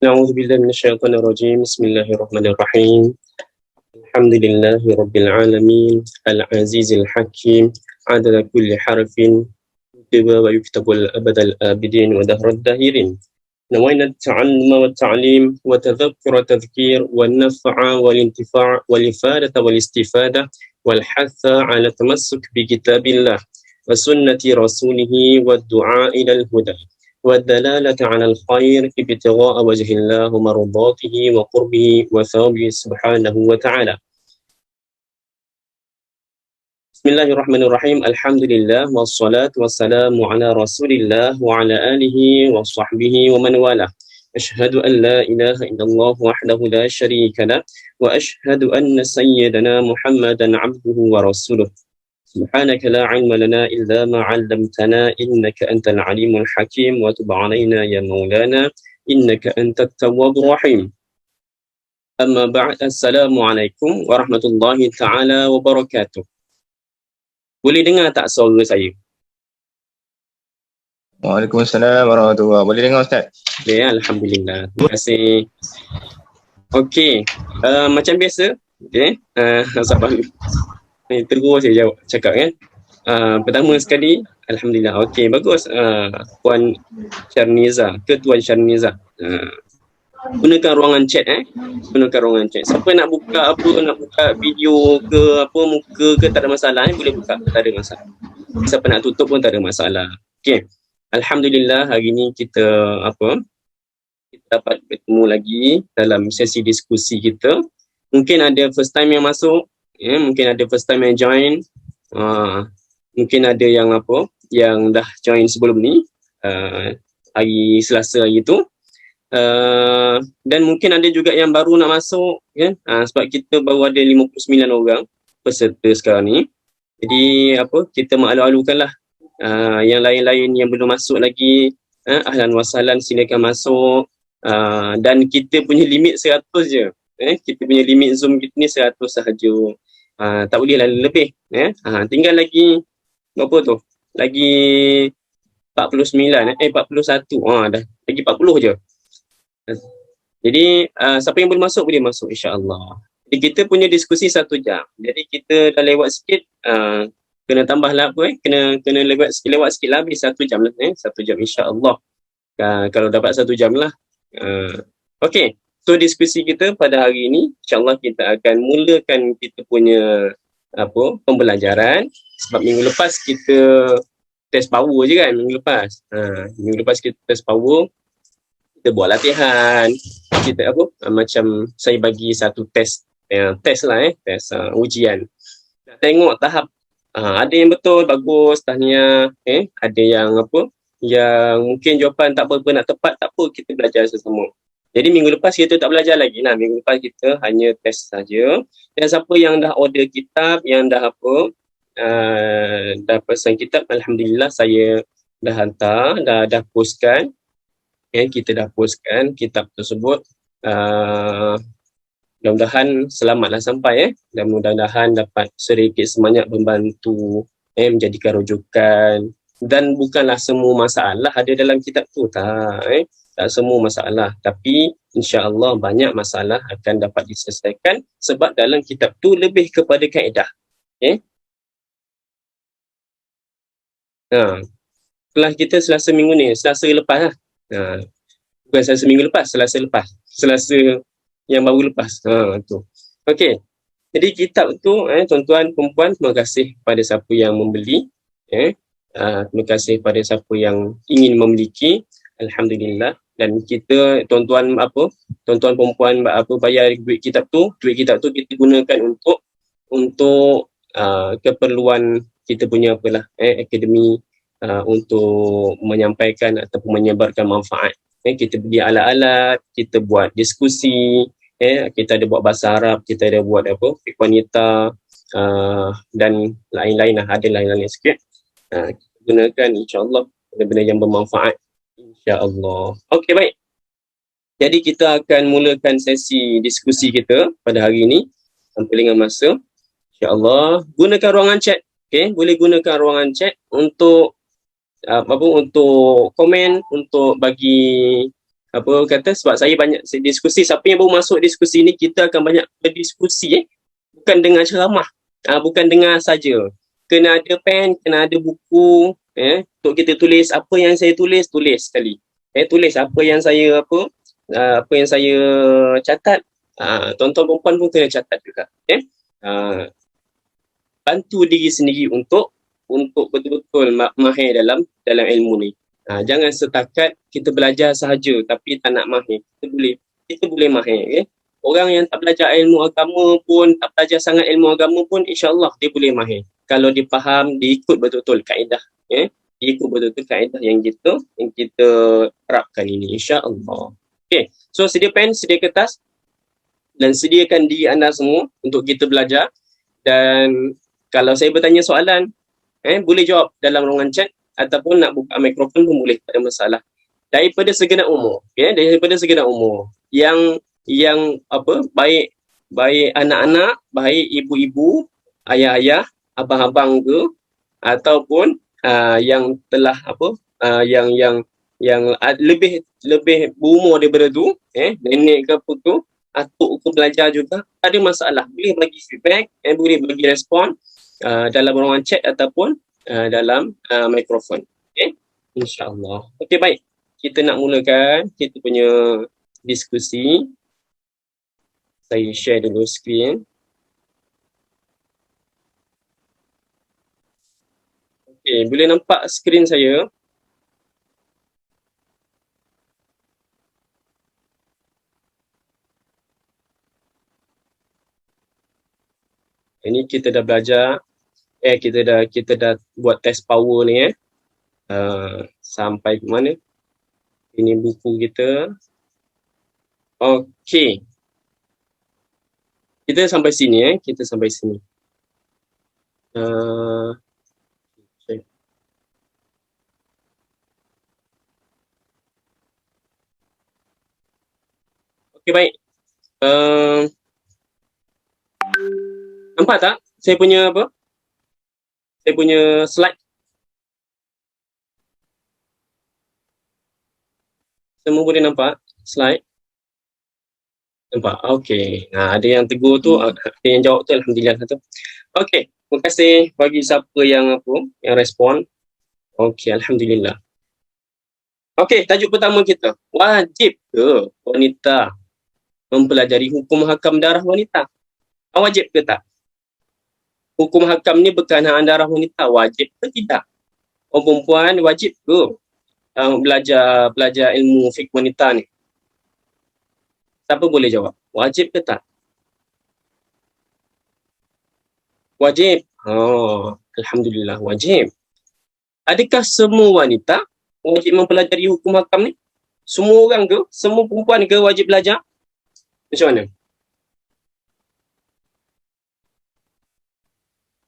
أعوذ بالله من الشيطان الرجيم. بسم الله الرحمن الرحيم. الحمد لله رب العالمين العزيز الحكيم عدد كل حرف يكتب ويكتب الأبد الآبدين ودهر الداهرين. نوينا التعلم والتعليم وتذكر التذكير والنفع والانتفاع والإفادة والاستفادة والحث على التمسك بكتاب الله وسنة رسوله والدعاء إلى الهدى والدلالة على الخير ابتغاء وجه الله ومرضاته وقربه وثوابه سبحانه وتعالى. بسم الله الرحمن الرحيم. الحمد لله والصلاة والسلام على رسول الله وعلى آله وصحبه ومن والاه. أشهد أن لا إله إلا الله وحده لا شريك له وأشهد أن سيدنا محمدا عبده ورسوله. سبحانك لا علم لنا إلا ما علمتنا إنك أنت العليم الحكيم وتب علينا يا مولانا إنك أنت التواب الرحيم. أما بعد، Assalamualaikum warahmatullahi taala wabarakatuh. Boleh dengar tak suara saya? Waalaikumsalam warahmatullahi wabarakatuh. Boleh dengar Ustaz? Boleh, Alhamdulillah. Terima kasih. Okey, macam biasa, okey, sabar. Terus saya jawab cakap kan. Pertama sekali, Alhamdulillah. Okey, bagus. Puan Syarniza, ke Tuan Syarniza. Gunakan ruangan chat gunakan ruangan chat. Siapa nak buka apa, nak buka video ke apa, muka ke, tak ada masalah boleh buka, tak ada masalah. Siapa nak tutup pun tak ada masalah. Okey. Alhamdulillah, hari ni kita dapat bertemu lagi dalam sesi diskusi kita. Mungkin ada first time yang masuk, mungkin ada first time yang join, mungkin ada yang yang dah join sebelum ni, hari Selasa hari tu. Dan mungkin ada juga yang baru nak masuk kan, sebab kita baru ada 59 orang peserta sekarang ni. Jadi kita maklum-alukanlah yang lain-lain yang belum masuk lagi, ahlan wa sahlan, silakan masuk. Dan kita punya limit 100 je. Kita punya limit Zoom kita ni 100 sahaja. Tak boleh lah lebih. Tinggal lagi berapa tu? Lagi 49, 41. Dah lagi 40 je. Jadi siapa yang boleh masuk, boleh masuk insya-Allah. Jadi kita punya diskusi 1 jam. Jadi kita dah lewat sikit, kena tambah lah kena lewat sikit lah, habis 1 jam lah, 1 jam insya-Allah. Kalau dapat 1 jam lah. Okey, so diskusi kita pada hari ini insya-Allah kita akan mulakan kita punya pembelajaran. Sebab minggu lepas kita test power je kan, minggu lepas kita test power, kita buat latihan, kita macam saya bagi satu test lah, test ujian. Nak tengok tahap, ada yang betul, bagus, tahniah, ada yang yang mungkin jawapan tak berapa nak tepat, tak apa, kita belajar sesama. Jadi minggu lepas kita tak belajar lagi lah, minggu lepas kita hanya test saja. Dan siapa yang dah order kitab, yang dah dah pesan kitab, Alhamdulillah saya dah hantar, dah postkan. Kita dah postkan kitab tersebut. Mudah-mudahan selamatlah sampai dan mudah-mudahan dapat sedikit semangat membantu menjadikan rujukan. Dan bukanlah semua masalah ada dalam kitab tu, tak semua masalah, tapi insya-Allah banyak masalah akan dapat diselesaikan sebab dalam kitab tu lebih kepada kaedah. Kelas kita Selasa minggu ni, Selasa lepas lah. Bukan Selasa minggu lepas, Selasa lepas. Selasa yang baru lepas. Tu. Okey. Jadi kitab tu, tuan-tuan, perempuan, terima kasih pada siapa yang membeli. Terima kasih pada siapa yang ingin memiliki. Alhamdulillah. Dan kita, tuan-tuan perempuan bayar duit kitab tu kita gunakan untuk keperluan kita punya akademi, untuk menyampaikan ataupun menyebarkan manfaat. Kita beli alat-alat, kita buat diskusi, kita ada buat bahasa Arab, kita ada buat fiqh wanita, dan lain-lain lah, ada lain-lain sikit. Kita gunakan insya-Allah benda-benda yang bermanfaat insya-Allah. Okey, baik. Jadi kita akan mulakan sesi diskusi kita pada hari ini sampai dengan masa insya-Allah. Gunakan ruangan chat. Okey, boleh gunakan ruangan chat untuk untuk komen, untuk bagi apa kata, sebab saya banyak diskusi, siapa yang baru masuk diskusi ni, kita akan banyak berdiskusi bukan dengan ceramah, bukan dengar saja, kena ada pen, kena ada buku untuk kita tulis apa yang saya tulis sekali, tulis apa yang saya apa yang saya catat. Tuan-tuan perempuan pun kena catat juga, bantu diri sendiri untuk betul-betul mahir dalam ilmu ni. Jangan setakat kita belajar sahaja tapi tak nak mahir. Kita boleh mahir. Orang yang tak belajar ilmu agama pun, tak belajar sangat ilmu agama pun, insya-Allah dia boleh mahir. Kalau dia faham, dia ikut betul-betul kaedah. Dia ikut betul-betul kaedah yang kita terapkan ini, insya-Allah. Okay. So sedia pen, sedia kertas dan sediakan diri anda semua untuk kita belajar. Dan kalau saya bertanya soalan, boleh jawab dalam ruangan chat ataupun nak buka mikrofon pun boleh, tak ada masalah. Daripada segenap umur, daripada segenap umur, yang baik anak-anak, baik ibu-ibu, ayah-ayah, abang-abang ke, ataupun yang telah yang lebih berumur daripada tu, nenek ke apa tu, atuk ke belajar juga, tak ada masalah. Boleh bagi feedback, boleh bagi respon dalam ruangan chat ataupun dalam mikrofon. Okay? InsyaAllah. Okay, baik. Kita nak mulakan kita punya diskusi. Saya share dulu skrin. Okay, boleh nampak skrin saya? Ini kita dah belajar, kita dah buat test power ni sampai ke mana? Ini buku kita. Okey. Kita sampai sini kita sampai sini. Okay. Okey, baik. Nampak tak saya punya saya punya slide? Semua boleh nampak slide? Nampak? Okey. Ada yang tegur tu, ada yang jawab tu, alhamdulillah satu. Okey, terima kasih bagi siapa yang respon. Okey, alhamdulillah. Okey, tajuk pertama kita. Wajib ke wanita mempelajari hukum hakam darah wanita? Wajib ke tak? Hukum hakam ni berkenaan darah wanita, wajib ke tidak? Orang perempuan wajib ke belajar ilmu fiqh wanita ni? Siapa boleh jawab? Wajib ke tak? Wajib. Alhamdulillah, wajib. Adakah semua wanita wajib mempelajari hukum hakam ni? Semua orang ke? Semua perempuan ke wajib belajar? Macam mana?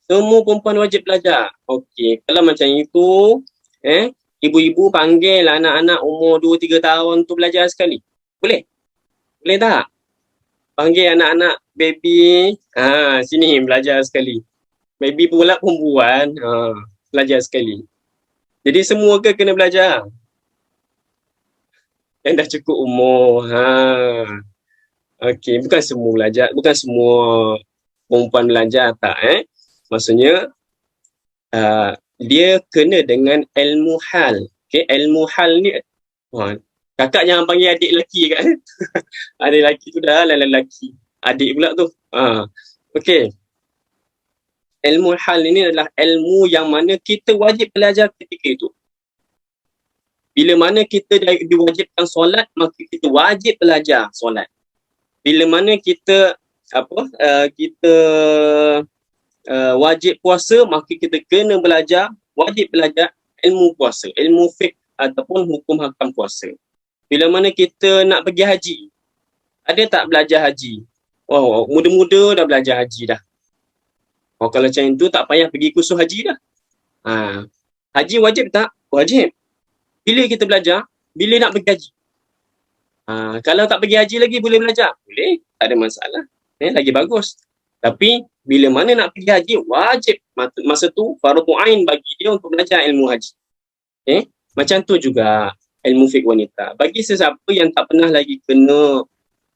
Semua perempuan wajib belajar. Okey, kalau macam itu, ibu-ibu panggil anak-anak umur 2-3 tahun tu belajar sekali. Boleh? Boleh tak? Panggil anak-anak baby, sini belajar sekali. Baby pula perempuan, belajar sekali. Jadi semua ke kena belajar? Yang dah cukup umur. Okey, bukan semua belajar, bukan semua perempuan belajar, tak. Maksudnya dia kena dengan ilmu hal. Okey, ilmu hal ni kakak jangan panggil adik lelaki kan. Adik lelaki tu dah lelaki. Adik pula tu. Okey. Ilmu hal ini adalah ilmu yang mana kita wajib belajar ketika itu. Bila mana kita diwajibkan solat, maka kita wajib belajar solat. Bila mana kita wajib puasa, maka kita kena wajib belajar ilmu puasa, ilmu fiqh ataupun hukum hakam puasa. Bila mana kita nak pergi haji, ada tak belajar haji? Muda-muda dah belajar haji dah. Kalau macam itu tak payah pergi kursus haji dah. Haji wajib tak? Wajib. Bila kita belajar? Bila nak pergi haji. Kalau tak pergi haji lagi boleh belajar? Boleh, tak ada masalah. Lagi bagus. Tapi bila mana nak pergi haji, wajib. Masa tu fardu ain bagi dia untuk belajar ilmu haji. Macam tu juga ilmu fiqh wanita. Bagi sesiapa yang tak pernah lagi kena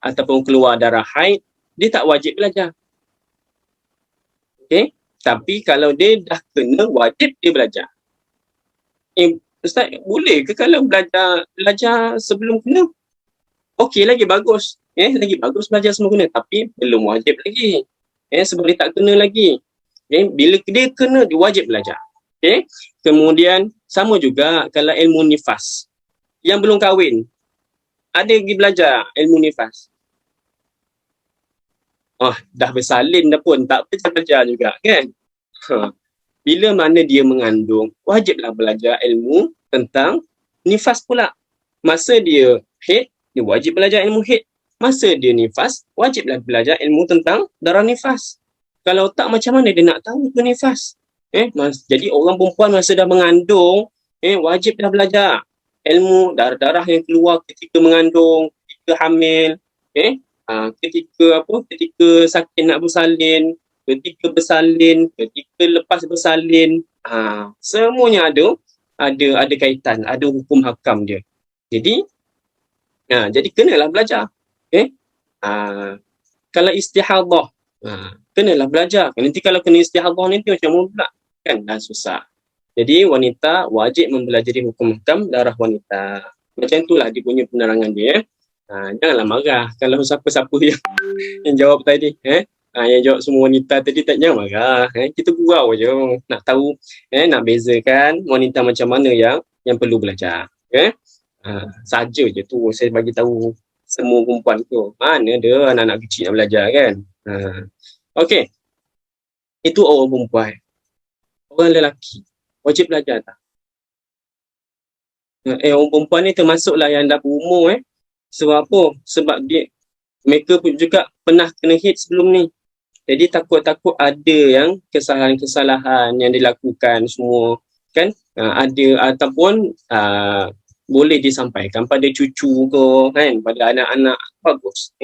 ataupun keluar darah haid, dia tak wajib belajar. Okey? Tapi kalau dia dah kena, wajib dia belajar. Ustaz, boleh ke kalau belajar sebelum kena? Okey, lagi bagus. Lagi bagus belajar sebelum kena, tapi belum wajib lagi. Sebab dia tak kena lagi. Bila dia kena, dia wajib belajar. Kemudian sama juga kalau ilmu nifas. Yang belum kahwin, ada pergi belajar ilmu nifas. Dah bersalin dah pun, tak belajar juga kan. Bila mana dia mengandung, wajiblah belajar ilmu tentang nifas pula. Masa dia haid, dia wajib belajar ilmu haid. Masa dia nifas, wajiblah belajar ilmu tentang darah nifas. Kalau tak, macam mana dia nak tahu ke nifas? Jadi orang perempuan masa dah mengandung, wajib dah belajar ilmu darah-darah yang keluar ketika mengandung, ketika hamil, ketika sakit nak bersalin, ketika bersalin, ketika lepas bersalin, semuanya ada kaitan, ada hukum hakam dia. Jadi kenalah belajar. Kalau istihadah, kenalah belajar. Nanti kalau kena istihadah nanti macam mana pula? Kan dah susah. Jadi wanita wajib mempelajari hukum hakam darah wanita. Macam itulah dia punya penerangan dia. Janganlah marah kalau siapa-siapa yang jawab tadi. Yang jawab semua wanita tadi, tak jangan marah. Kita gurau je nak tahu, nak bezakan wanita macam mana yang perlu belajar. Saja je tu saya bagi tahu semua perempuan tu. Mana ada anak-anak kecil nak belajar kan. Okey. Itu orang perempuan. Orang lelaki wajib belajar tak? Orang perempuan ni termasuklah yang dah berumur. Sebab apa? Sebab mereka pun juga pernah kena haid sebelum ni. Jadi takut-takut ada yang kesalahan-kesalahan yang dilakukan semua kan, ada ataupun boleh disampaikan pada cucu ke kan, pada anak-anak, bagus.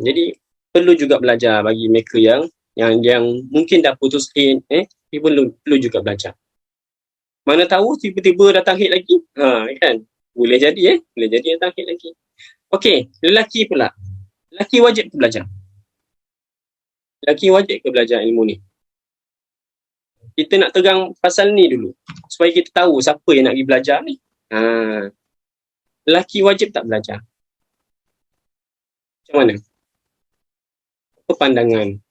Jadi perlu juga belajar bagi mereka yang mungkin dah putus haid, dia perlu juga belajar. Mana tahu tiba-tiba datang haid lagi, kan, boleh jadi boleh jadi datang haid lagi. Okey, lelaki pula, lelaki wajib ke belajar? Lelaki wajib ke belajar ilmu ni? Kita nak tegang pasal ni dulu supaya kita tahu siapa yang nak pergi belajar ni. Lelaki wajib tak belajar? Macam mana? Apa pandangan?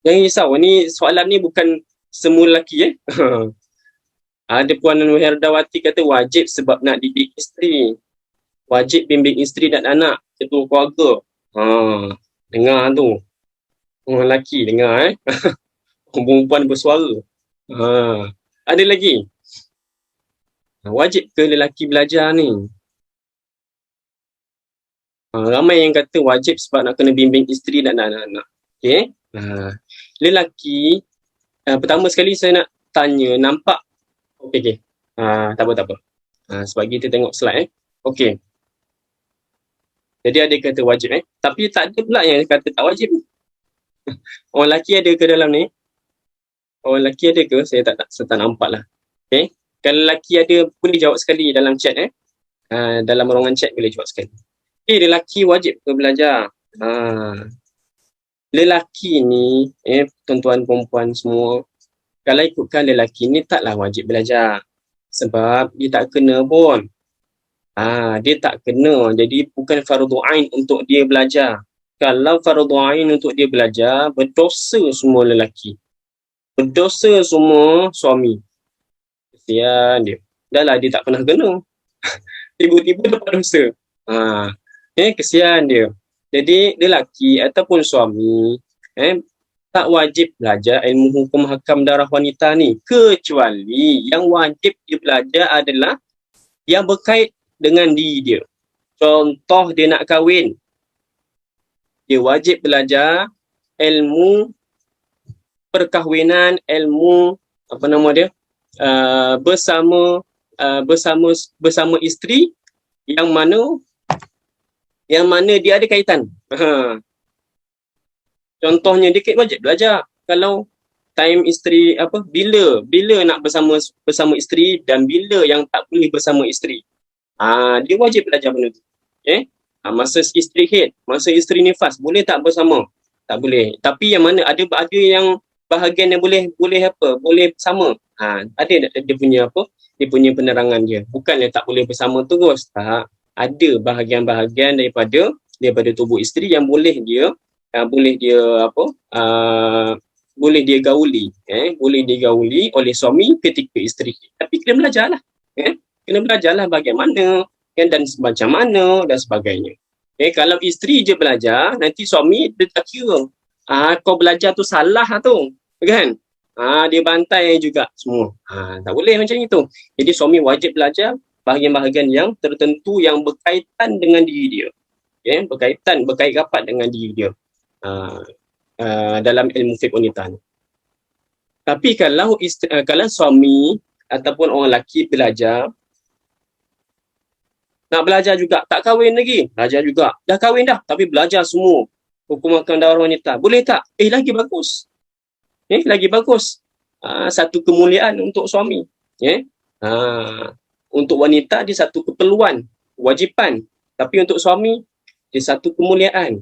Jangan risau, ni soalan ni bukan semua lelaki. Ada Puan Nuherdawati kata wajib sebab nak didik isteri. Wajib bimbing isteri dan anak, ketua keluarga. Dengar tu. Orang lelaki dengar. Orang perempuan bersuara. Ada lagi. Wajib ke lelaki belajar ni? Ramai yang kata wajib sebab nak kena bimbing isteri dan anak-anak. Okey. Lelaki, pertama sekali saya nak tanya, nampak? Okey. Tak apa. Sebab kita tengok slide. Okey. Jadi ada kata wajib tapi tak ada pula yang kata tak wajib. Orang lelaki ada ke dalam ni? Orang lelaki ada ke? Saya tak nampak lah. Okay. Kalau lelaki ada, boleh jawab sekali dalam chat. Dalam ruangan chat boleh jawab sekali. Lelaki wajib ke belajar? Lelaki ni, tuan-tuan perempuan semua, kalau ikutkan lelaki ni taklah wajib belajar. Sebab dia tak kena pun. Dia tak kena, jadi bukan fardu ain untuk dia belajar. Kalau fardu ain untuk dia belajar, berdosa semua lelaki, berdosa semua suami. Kesian dia, dah lah dia tak pernah kena tiba-tiba dapat dosa. Kesian dia. Jadi lelaki ataupun suami tak wajib belajar ilmu hukum hakam darah wanita ni, kecuali yang wajib dia belajar adalah yang berkait dengan diri dia. Contoh dia nak kahwin, dia wajib belajar ilmu perkahwinan, ilmu bersama isteri yang mana dia ada kaitan. Contohnya dia wajib belajar. Kalau time isteri bila nak bersama isteri dan bila yang tak boleh bersama isteri. Dia wajib belajar benda tu. Masa isteri haid, masa isteri nifas, boleh tak bersama? Tak boleh. Tapi yang mana ada yang bahagian yang boleh bersama. Ada dia punya dia punya penerangan dia. Bukannya tak boleh bersama terus. Tak. Ada bahagian-bahagian daripada tubuh isteri yang boleh dia boleh dia gauli, boleh digauli oleh suami ketika isteri. Tapi kena belajarlah, kena belajarlah bagaimana, dan macam mana dan sebagainya. Kalau isteri je belajar, nanti suami dia tak kira. Kau belajar tu salah tu, kan? Dia bantai juga semua. Tak boleh macam itu. Jadi suami wajib belajar bahagian-bahagian yang tertentu yang berkaitan dengan diri dia. Berkait rapat dengan diri dia. Dalam ilmu fiqh wanita ni. Tapi kalau suami ataupun orang lelaki belajar, nak belajar juga, tak kahwin lagi, belajar juga. Dah kahwin dah, tapi belajar semua hukum akam daurah wanita. Boleh tak? Lagi bagus. Lagi bagus. Satu kemuliaan untuk suami. Untuk wanita dia satu keperluan, kewajipan. Tapi untuk suami dia satu kemuliaan.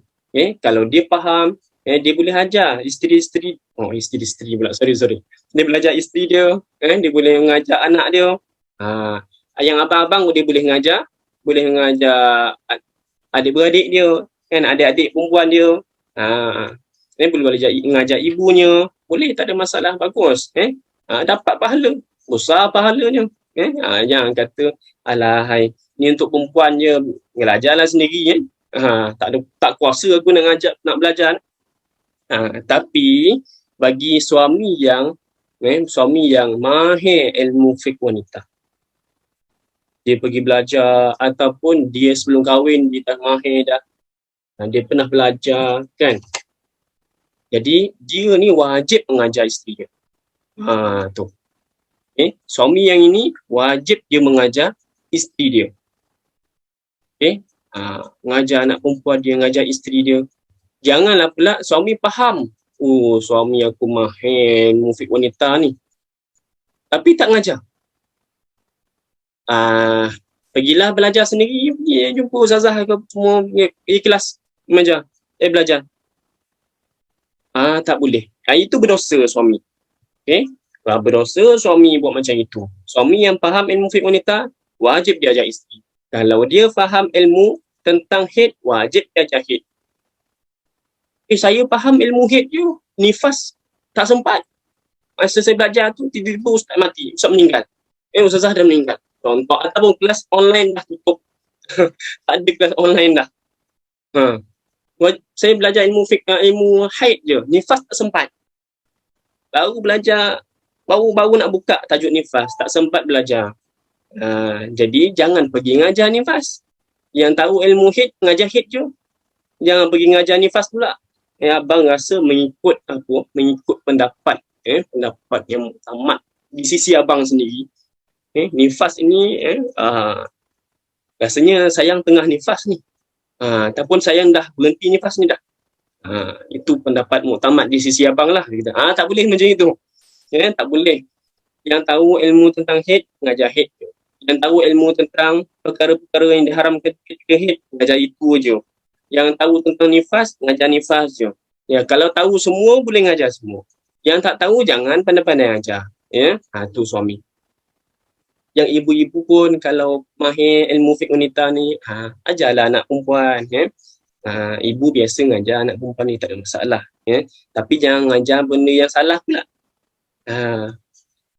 Kalau dia faham, dia boleh ajar isteri-isteri pula, sorry. Dia belajar isteri dia, dia boleh mengajar anak dia. Yang abang-abang dia boleh mengajar adik-beradik dia, adik-adik perempuan dia. Dia boleh belajar mengajar ibunya, boleh, tak ada masalah, bagus. Dapat pahala, besar pahalanya. Jangan kata alahai, ni untuk perempuan je, belajarlah sendiri. Tak kuasa aku nak belajar. Tapi bagi suami yang mahir ilmu fiqh wanita, dia pergi belajar ataupun dia sebelum kahwin dia dah mahir dah, dia pernah belajar, kan? Jadi dia ni wajib mengajar isteri dia. Tu. Suami yang ini wajib dia mengajar isteri dia. Mengajar anak perempuan dia, mengajar isteri dia. Janganlah pula suami faham, suami aku mahir fiqh wanita ni, tapi tak mengajar. Pergilah belajar sendiri, pergi jumpa ustazah ke semua, pergi kelas mengajar, belajar. Tak boleh. Itu berdosa suami. Berdosa suami buat macam itu. Suami yang faham ilmu fiqh wanita wajib dia ajar isteri. Kalau dia faham ilmu tentang haid, wajib dia ajar haid. Saya faham ilmu haid je, nifas tak sempat. Masa saya belajar tu, tiba-tiba ustaz mati, ustaz meninggal. Ustazah dah meninggal. Contoh, ataupun kelas online dah tutup. Tak ada kelas online dah. Saya belajar ilmu haid je, nifas tak sempat. Baru nak buka tajuk nifas, tak sempat belajar. Jadi jangan pergi ngajar nifas. Yang tahu ilmu haid, ngajar haid je. Jangan pergi ngajar nifas pula. Abang rasa mengikut pendapat pendapat yang tamat di sisi abang sendiri. Nifas ini rasanya sayang tengah nifas ni. Ataupun sayang dah berhenti nifas ni dah. Itu pendapat muktamad di sisi abang lah. Tak boleh macam itu. Tak boleh. Yang tahu ilmu tentang haid, ngajar haid je. Yang tahu ilmu tentang perkara-perkara yang diharamkan ketika haid, ngajar itu je. Yang tahu tentang nifas, ngajar nifas je. Kalau tahu semua, boleh ngajar semua. Yang tak tahu, jangan pandai-pandai ajar. Tu suami. Yang ibu-ibu pun kalau mahir ilmu fiqh wanita ni, ajarlah anak perempuan. Ibu biasa ngajar anak perempuan ni, tak ada masalah. Tapi jangan ngajar benda yang salah pula.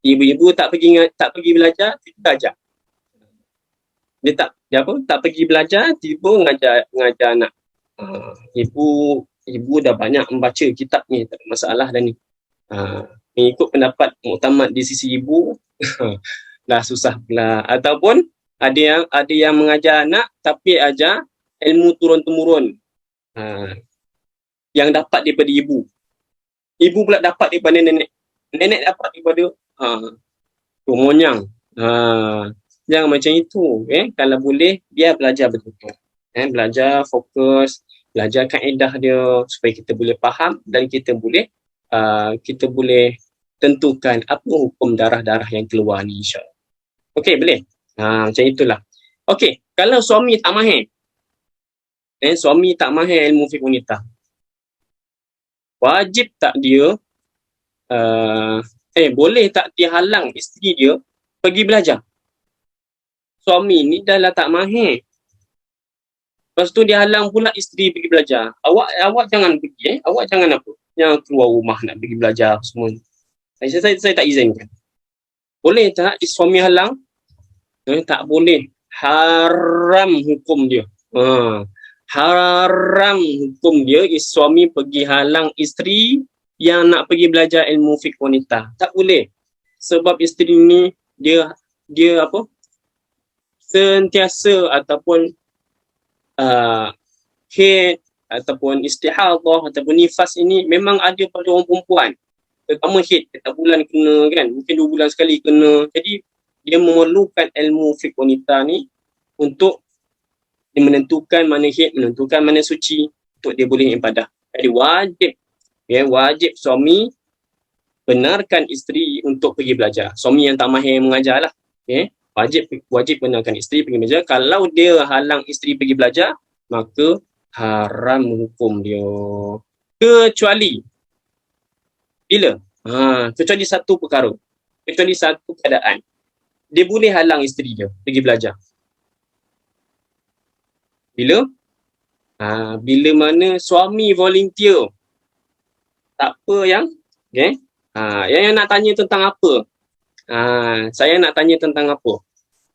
Ibu-ibu tak pergi belajar, kita ajar. Dia tak pergi belajar, tiba ngajar anak. Ibu dah banyak membaca kitab ni, tak ada masalah dah ni. Mengikut pendapat muktamad di sisi ibu, dah susah pula. Ataupun ada yang mengajar anak tapi ajar ilmu turun-temurun. Yang dapat daripada ibu. Ibu pula dapat daripada nenek. Nenek dapat daripada monyang. Jangan macam itu. Kalau boleh, biar belajar betul-betul. Belajar fokus, belajar kaedah dia supaya kita boleh faham dan kita boleh tentukan apa hukum darah-darah yang keluar ni, insya-Allah. Okey, boleh? Macam itulah. Okey, kalau suami tak mahir, suami tak mahir ilmu fiqh wanita, wajib tak dia boleh tak dia halang isteri dia pergi belajar? Suami ni dah lah tak mahir, lepas tu dia halang pula isteri pergi belajar. Awak jangan pergi, awak jangan apa, jangan keluar rumah nak pergi belajar semua. Saya tak izinkan. Boleh tak suami halang? Tak boleh. Haram hukum dia. Haram hukum dia suami pergi halang isteri yang nak pergi belajar ilmu fiqh wanita. Tak boleh. Sebab isteri ni dia apa? Sentiasa ataupun haid ataupun istihadah ataupun nifas ini memang ada pada orang perempuan. Terutama haid, setiap bulan kena kan, mungkin 2 bulan sekali kena. Jadi dia memerlukan ilmu fiqh wanita ni untuk dia menentukan mana haid, menentukan mana suci untuk dia boleh ibadah. Jadi wajib suami benarkan isteri untuk pergi belajar. Suami yang tak mahir mengajar lah. Wajib benarkan isteri pergi belajar. Kalau dia halang isteri pergi belajar, maka haram hukum dia. Kecuali bila? Kecuali satu perkara. Kecuali satu keadaan. Dia boleh halang isteri dia pergi belajar. Bila? Bila mana suami volunteer. Tak apa yang? Yang nak tanya tentang apa? Saya nak tanya tentang apa?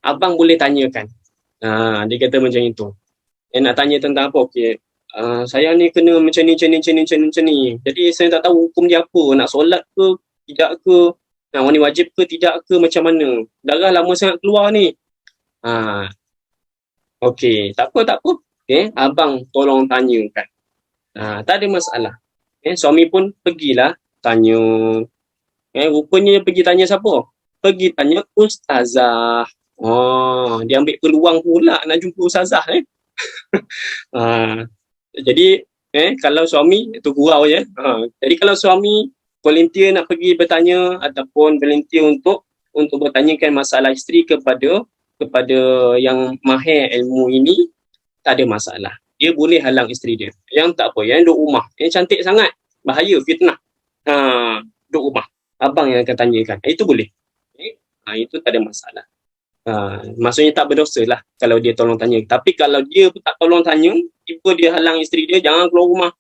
Abang boleh tanyakan. Dia kata macam itu. Nak tanya tentang apa? Okey. Saya ni kena macam ni. Jadi saya tak tahu hukum dia apa. Nak solat ke, tidak ke? Wani wajib ke, tidak ke, macam mana? Darah lama sangat keluar ni. Okey, tak apa. Abang tolong tanyakan. Tak ada masalah. Suami pun pergilah tanya. Rupanya dia pergi tanya siapa? Pergi tanya ustazah. Dia ambil peluang pula nak jumpa ustazah. Jadi kalau suami itu gurau je. Jadi kalau suami volunteer nak pergi bertanya ataupun volunteer untuk bertanyakan masalah isteri kepada yang mahir ilmu ini, tak ada masalah. Dia boleh halang isteri dia. Yang tak apa, yang duduk rumah, yang cantik sangat, bahaya, fitnah. Duduk rumah, abang yang akan tanyakan. Itu boleh. Itu tak ada masalah. Maksudnya tak berdosa lah kalau dia tolong tanya. Tapi kalau dia tak tolong tanya, tiba dia halang isteri dia, jangan keluar rumah.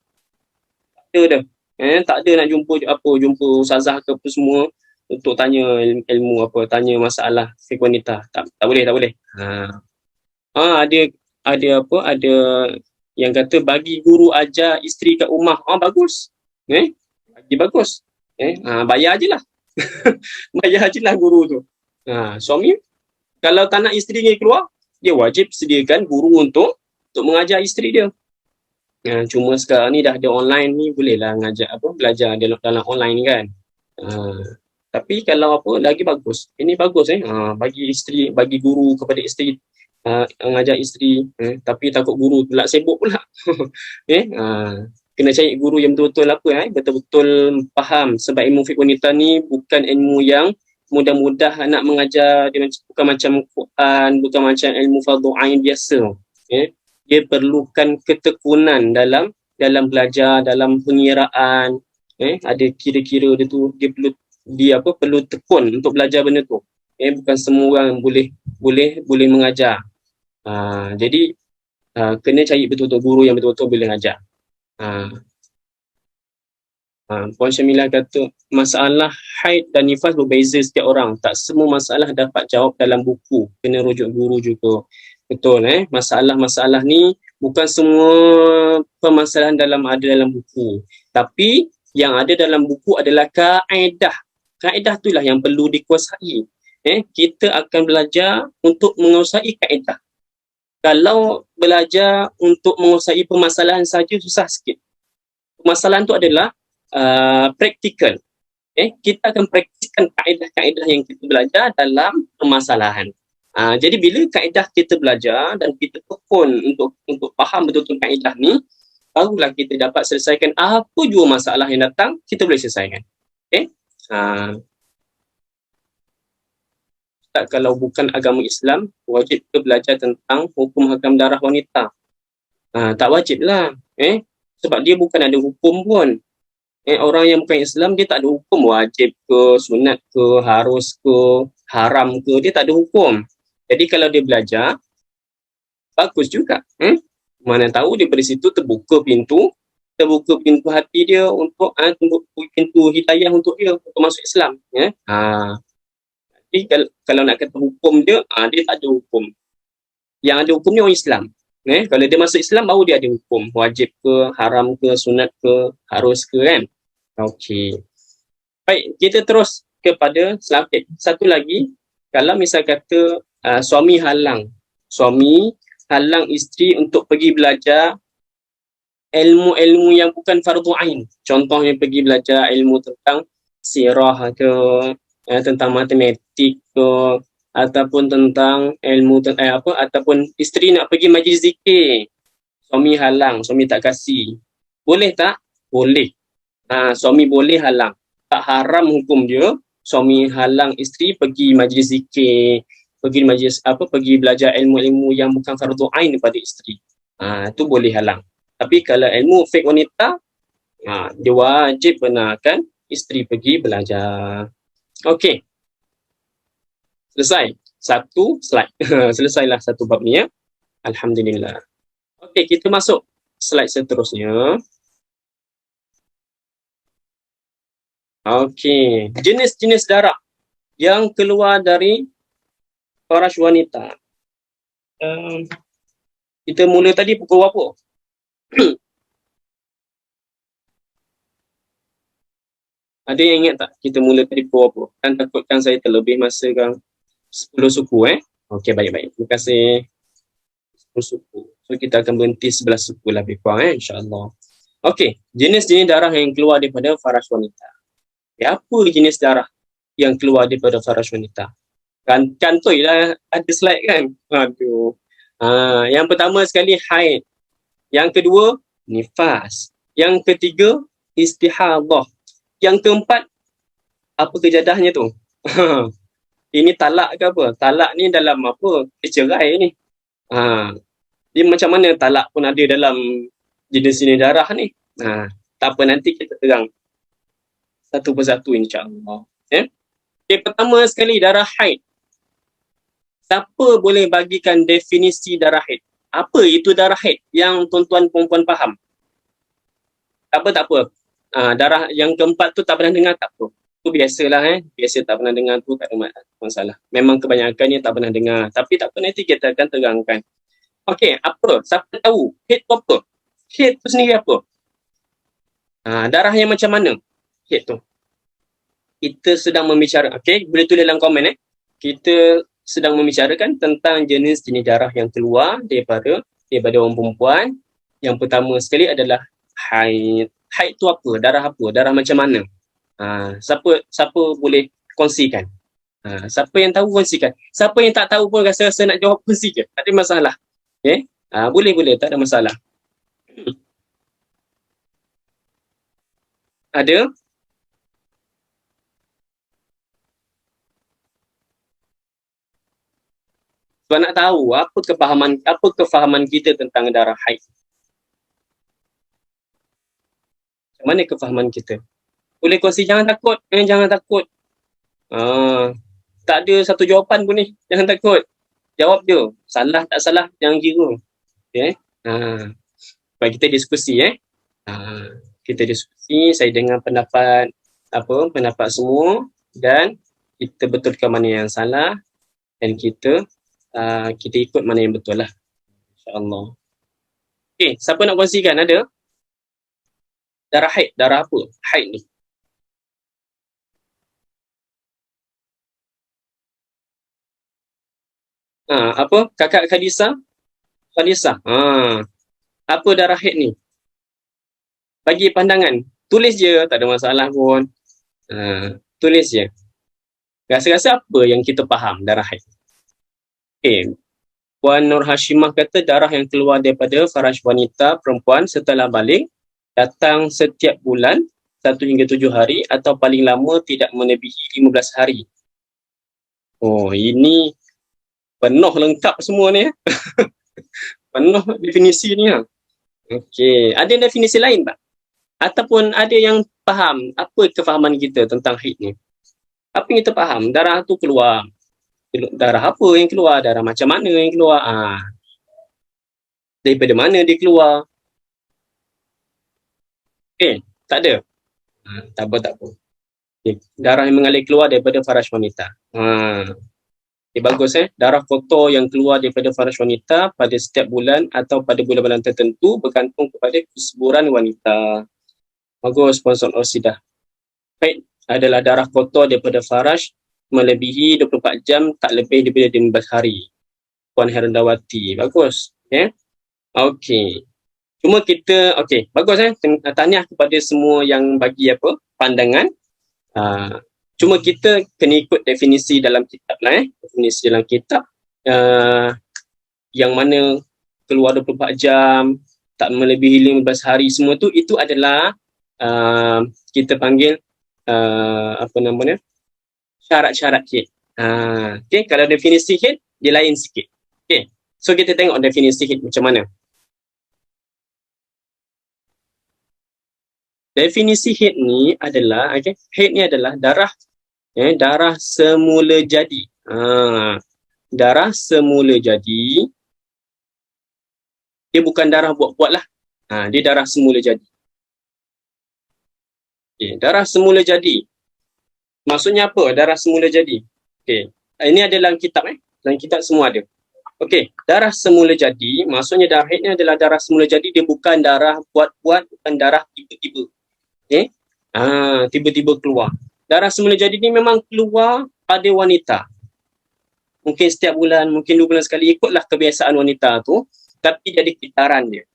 Tak ada dah. Tak ada nak jumpa ustazah ke apa semua untuk tanya ilmu apa, tanya masalah fiqh wanita. Tak boleh. Ada yang kata bagi guru ajar isteri kat rumah. Bagus. Bagus. Bayar je lah. Bayar je lah guru tu. Suami kalau tak nak isteri dia keluar, dia wajib sediakan guru untuk mengajar isteri dia. Cuma sekarang ni dah ada online ni, bolehlah belajar dalam online kan. Tapi kalau lagi bagus. Ini bagus bagi guru kepada isteri, mengajar isteri, tapi takut guru pula sibuk pula. Kena cari guru yang betul-betul betul-betul faham, sebab ilmu fiqh wanita ni bukan ilmu yang mudah-mudah nak mengajar. Dia bukan macam Quran, bukan macam ilmu fardhu ain biasa. Dia perlukan ketekunan dalam belajar, dalam pengiraan. Ada kira-kira dia tu, dia perlu tekun untuk belajar benda tu. Bukan semua orang boleh mengajar. Jadi kena cari betul-betul guru yang betul-betul boleh mengajar. Puan Syamilah kata masalah haid dan nifas berbeza setiap orang. Tak semua masalah dapat jawab dalam buku. Kena rujuk guru juga. Betul masalah-masalah ni bukan semua permasalahan ada dalam buku. Tapi yang ada dalam buku adalah kaedah. Kaedah itulah yang perlu dikuasai. Kita akan belajar untuk menguasai kaedah. Kalau belajar untuk menguasai permasalahan saja susah sikit. Permasalahan tu adalah praktikal. Kita akan praktiskan kaedah-kaedah yang kita belajar dalam permasalahan. Jadi bila kaedah kita belajar dan kita tekun untuk faham betul-betul kaedah ni, barulah kita dapat selesaikan apa jua masalah yang datang, kita boleh selesaikan. Ustaz, kalau bukan agama Islam, wajib ke belajar tentang hukum hakam darah wanita? Tak wajib lah. Sebab dia bukan ada hukum pun. Orang yang bukan Islam, dia tak ada hukum wajib ke, sunat ke, harus ke, haram ke, dia tak ada hukum. Jadi kalau dia belajar, bagus juga. Mana tahu daripada situ terbuka pintu hati dia untuk pintu hidayah untuk dia untuk masuk Islam. Jadi kalau nak kata hukum dia, dia tak ada hukum. Yang ada hukum ni orang Islam. Kalau dia masuk Islam, baru dia ada hukum. Wajib ke, haram ke, sunat ke, harus ke, kan? Okey. Baik, kita terus kepada selanjutnya. Satu lagi, kalau misal kata suami halang isteri untuk pergi belajar ilmu-ilmu yang bukan fardu ain. Contohnya pergi belajar ilmu tentang sirah ke, tentang matematik ke, ataupun tentang ilmu ataupun isteri nak pergi majlis zikir. Suami halang, suami tak kasih. Boleh tak? Boleh. Suami boleh halang. Tak haram hukum dia. Suami halang isteri pergi majlis zikir, pergi belajar ilmu-ilmu yang bukan fardu ain daripada isteri. Itu boleh halang. Tapi kalau ilmu fiqh wanita, dia wajib benarkan isteri pergi belajar. Okey. Selesai. Satu slide. Selesailah satu bab ni, ya. Alhamdulillah. Okey, kita masuk slide seterusnya. Okey, jenis-jenis darah yang keluar dari faraj wanita. Kita mula tadi pukul berapa? Ada yang ingat tak kita mula tadi pukul berapa? Kan takutkan saya terlebih masa kan 10 suku. Okey, baik-baik. Terima kasih. 10 suku. So kita akan berhenti 11 suku lebih kurang, insya-Allah. Okey, jenis-jenis darah yang keluar daripada faraj wanita. Apa jenis darah yang keluar daripada faraj wanita? Kantoilah ada slide kan? Aduh. Yang pertama sekali haid. Yang kedua nifas. Yang ketiga istihadah. Yang keempat apa kejadahnya tu? Ini talak ke apa? Talak ni dalam apa? Cerai ni. Dia macam mana talak pun ada dalam jenis-jenis darah ni. Tak apa, nanti kita terang satu persatu, insya-Allah. Okay, pertama sekali darah haid. Siapa boleh bagikan definisi darah haid? Apa itu darah haid yang tuan-tuan perempuan faham? Tak apa. Darah yang keempat tu tak pernah dengar, tak apa. Tu biasalah. Biasa tak pernah dengar tu tak ada masalah. Memang kebanyakannya tak pernah dengar. Tapi tak apa, nanti kita akan terangkan. Okey, apa? Siapa tahu? Haid tu apa? Haid tu sendiri apa? Darah yang macam mana? Haid tu. Kita sedang membicarakan, okey, boleh tulis dalam komen. Kita sedang membicarakan tentang jenis-jenis darah yang keluar daripada orang perempuan. Yang pertama sekali adalah haid. Haid tu apa? Darah apa? Darah macam mana? Siapa boleh kongsikan? Siapa yang tahu kongsikan. Siapa yang tak tahu pun rasa-rasa nak jawab kongsikan. Tak ada masalah. Boleh, tak ada masalah. Ada? Sebab nak tahu apa kefahaman kita tentang darah haid. Macam mana kefahaman kita? Boleh kongsi, jangan takut. Jangan takut. Tak ada satu jawapan pun ni. Jangan takut. Jawab je. Salah tak salah, jangan kira. Okay? Baik, kita diskusi. Kita diskusi, saya dengar pendapat semua dan kita betulkan mana yang salah dan kita ikut mana yang betul lah. InsyaAllah. Okay, siapa nak kongsikan? Ada? Darah haid. Darah apa? Haid ni. Apa? Kakak Khadisah? Apa darah haid ni? Bagi pandangan. Tulis je, tak ada masalah pun. Tulis je. Rasa-rasa apa yang kita faham darah haid? Okay. Puan Nur Hashimah kata darah yang keluar daripada faraj wanita perempuan setelah balik datang setiap bulan 1 hingga 7 hari atau paling lama tidak melebihi 15 hari. Oh, ini penuh lengkap semua ni. Penuh definisi ni. Okey, ada definisi lain tak? Ataupun ada yang faham apa kefahaman kita tentang haid ni? Apa yang kita faham? Darah tu keluar. Darah apa yang keluar? Darah macam mana yang keluar? Daripada mana dia keluar? Tak ada. Tak apa. Okay. Darah yang mengalir keluar daripada faraj wanita. Bagus Darah kotor yang keluar daripada faraj wanita pada setiap bulan atau pada bulan-bulan tertentu bergantung kepada kesuburan wanita. Bagus, sponsor Orsidah. Haid adalah darah kotor daripada faraj melebihi 24 jam tak lebih daripada 15 hari. Puan Herendawati. Bagus. Okey. Cuma kita, bagus tahniah kepada semua yang bagi pandangan. Cuma kita kena ikut definisi dalam kitab lah definisi dalam kitab yang mana keluar 24 jam, tak melebihi 15 hari, semua tu itu adalah kita panggil syarat-syarat haid. Kalau definisi haid dia lain sikit. So kita tengok definisi haid macam mana. Definisi haid ni adalah haid ni adalah darah darah semula jadi. Darah semula jadi. Dia bukan darah buat-buat lah. Dia darah semula jadi. Darah semula jadi. Maksudnya apa darah semula jadi? Ini ada dalam kitab dalam kitab semua ada. Darah semula jadi, maksudnya darah haid ni adalah darah semula jadi, dia bukan darah buat-buat, bukan darah tiba-tiba. Tiba-tiba keluar. Darah semula jadi ni memang keluar pada wanita. Mungkin setiap bulan, mungkin 2 bulan sekali, ikutlah kebiasaan wanita tu, tapi jadi kitaran dia.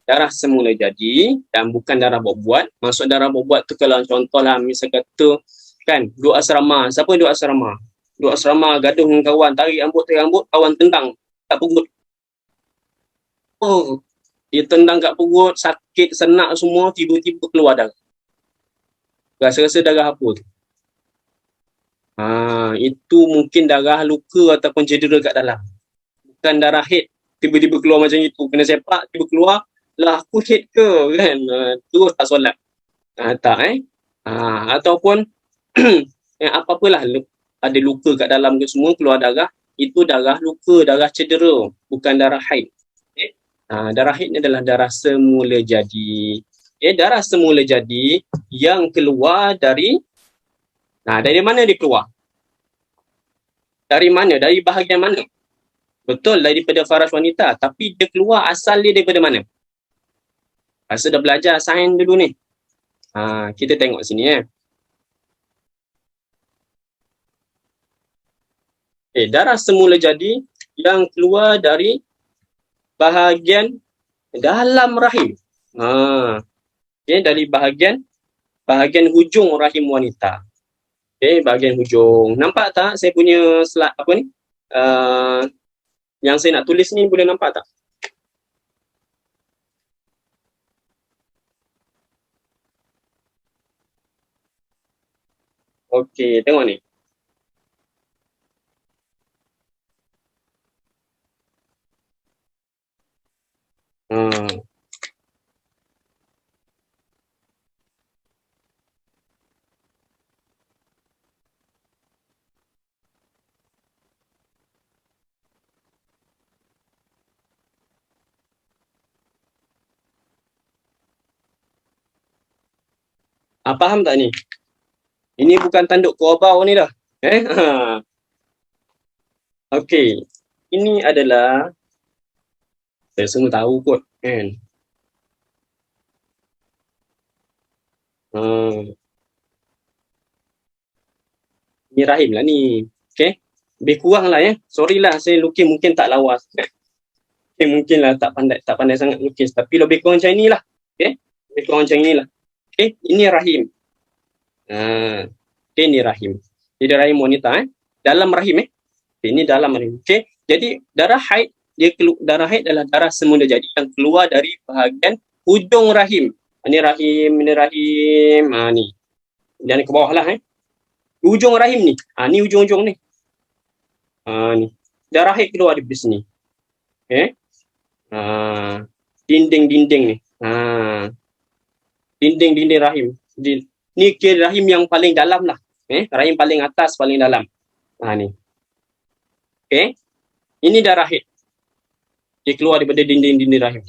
Darah semula jadi dan bukan darah buat-buat. Maksud darah buat-buat tu kalau contohlah misal kata duduk asrama. Siapa duduk asrama? Duduk asrama gaduh dengan kawan, tarik rambut, kawan tendang kat perut. Dia tendang kat perut, sakit, senak semua, tiba-tiba keluar darah. Rasa-rasa darah apa tu? Itu mungkin darah luka ataupun cedera kat dalam. Bukan darah haid. Tiba-tiba keluar macam itu. Kena sepak, tiba keluar. Lah aku haid ke? Terus tak solat. Tak ataupun apa-apalah ada luka kat dalam ke semua, keluar darah. Itu darah luka, darah cedera. Bukan darah haid. Darah haid ni adalah darah semula jadi. Darah semula jadi yang keluar dari mana dia keluar? Dari mana? Dari bahagian mana? Betul, daripada faraj wanita. Tapi dia keluar asal dia daripada mana? Rasa dah belajar sains dulu ni. Kita tengok sini darah semula jadi yang keluar dari bahagian dalam rahim. Dari bahagian hujung rahim wanita. Bahagian hujung. Nampak tak saya punya slide yang saya nak tulis ni, boleh nampak tak? Tengok ni. Faham tak ni? Ini bukan tanduk korabau ni dah. Ini adalah, saya semua tahu kot kan. Ni rahim lah ni. Lebih kurang lah Sorry lah saya lukis mungkin tak lawas. Mungkin lah tak pandai sangat lukis. Tapi lebih kurang macam inilah. Lebih kurang macam inilah. Ini rahim. Ini rahim. Jadi rahim wanita dalam rahim ini dalam rahim. Jadi darah haid darah haid adalah darah semula jadi yang keluar dari bahagian hujung rahim. Ini rahim, ini rahim. Ni. Jangan ke bawah lah Ujung rahim ni. Ni ujung-ujung ni. Ni. Darah haid keluar di sini. Dinding-dinding ni. Dinding-dinding rahim. Ni kira rahim yang paling dalam lah. Rahim paling atas, paling dalam. Ni. Ini darah haid. Dia keluar daripada dinding-dinding rahim.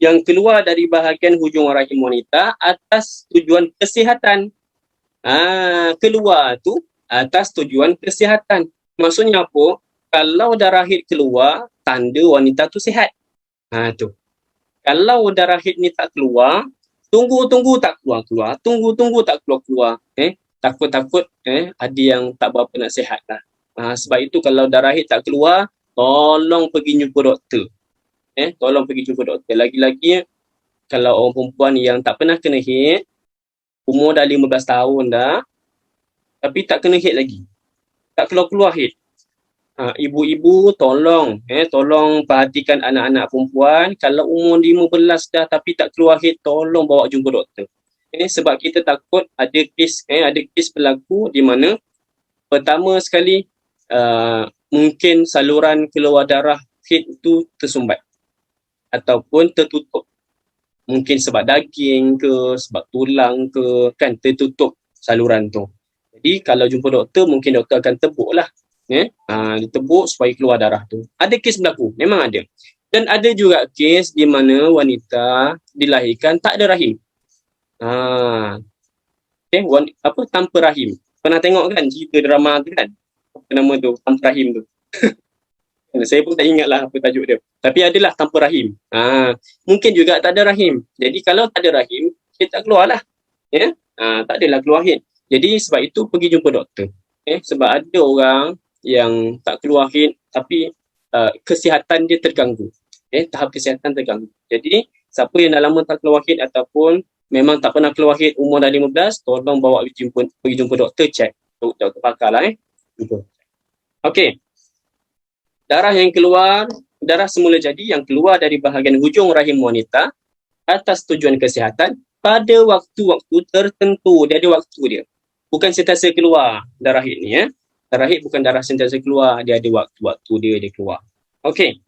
Yang keluar dari bahagian hujung rahim wanita atas tujuan kesihatan. Keluar tu atas tujuan kesihatan. Maksudnya apa? Kalau darah haid keluar, tanda wanita tu sihat. Tu. Kalau darah haid ni tak keluar, tunggu-tunggu tak keluar-keluar. Tunggu-tunggu tak keluar-keluar. Takut-takut ada yang tak berapa nak sihat lah. Sebab itu kalau darah haid tak keluar, tolong pergi jumpa doktor. Tolong pergi jumpa doktor. Lagi-lagi kalau orang perempuan yang tak pernah kena haid, umur dah 15 tahun dah, tapi tak kena haid lagi. Tak keluar-keluar haid. Ibu-ibu tolong perhatikan anak-anak perempuan. Kalau umur 15 dah tapi tak keluar haid, tolong bawa jumpa doktor. Sebab kita takut ada kes berlaku di mana pertama sekali mungkin saluran keluar darah haid itu tersumbat ataupun tertutup. Mungkin sebab daging ke, sebab tulang ke, kan tertutup saluran tu. Jadi kalau jumpa doktor, mungkin doktor akan tebuk lah. Ditebuk supaya keluar darah tu. Ada kes berlaku, memang ada. Dan ada juga kes di mana wanita dilahirkan tak ada rahim. Tanpa rahim. Pernah tengok kan cerita drama tu kan? Apa nama tu? Tanpa rahim tu. Saya pun tak ingat lah apa tajuk dia. Tapi adalah tanpa rahim. Mungkin juga tak ada rahim. Jadi kalau tak ada rahim, dia tak keluar lah. Tak adalah keluar haid. Jadi sebab itu pergi jumpa doktor. Sebab ada orang yang tak keluar haid tapi kesihatan dia terganggu. Tahap kesihatan terganggu. Jadi siapa yang dah lama tak keluar haid ataupun memang tak pernah keluar haid umur dah 15, tolong bawa pergi jumpa doktor, check. Doktor pakar lah. Okey. Darah yang keluar, darah semula jadi yang keluar dari bahagian hujung rahim wanita atas tujuan kesihatan pada waktu-waktu tertentu. Dia ada waktu dia. Bukan sentiasa keluar darah haid ni. Darah haid bukan darah sentiasa keluar. Dia ada waktu-waktu dia keluar. Okey.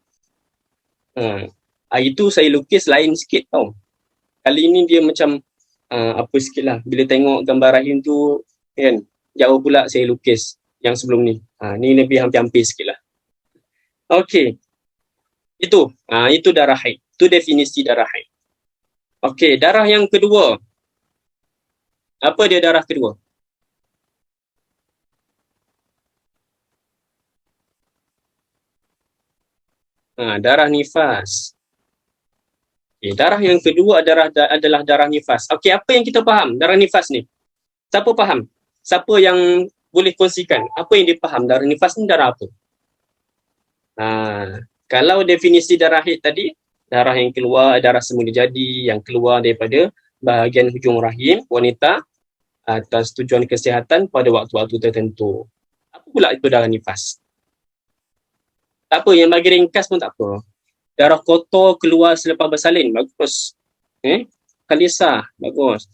Itu saya lukis lain sikit tau. Kali ni dia macam apa sikit lah. Bila tengok gambar rahim tu kan, jauh pula saya lukis yang sebelum ni. Ni lebih hampir-hampir sikit lah. Okey. Itu darah haid. Itu definisi darah haid. Okey, darah yang kedua. Apa dia darah kedua? Darah nifas. Okay, darah yang kedua adalah darah nifas. Okey, apa yang kita faham darah nifas ni? Siapa faham? Siapa yang boleh kongsikan? Apa yang dia faham darah nifas ni darah apa? Kalau definisi darah haid tadi, darah yang keluar, darah semula jadi yang keluar daripada bahagian hujung rahim wanita atas tujuan kesihatan pada waktu-waktu tertentu. Apa pula itu darah nifas? Tak apa, yang bagi ringkas pun tak apa. Darah kotor keluar selepas bersalin, bagus. Khalisah, bagus.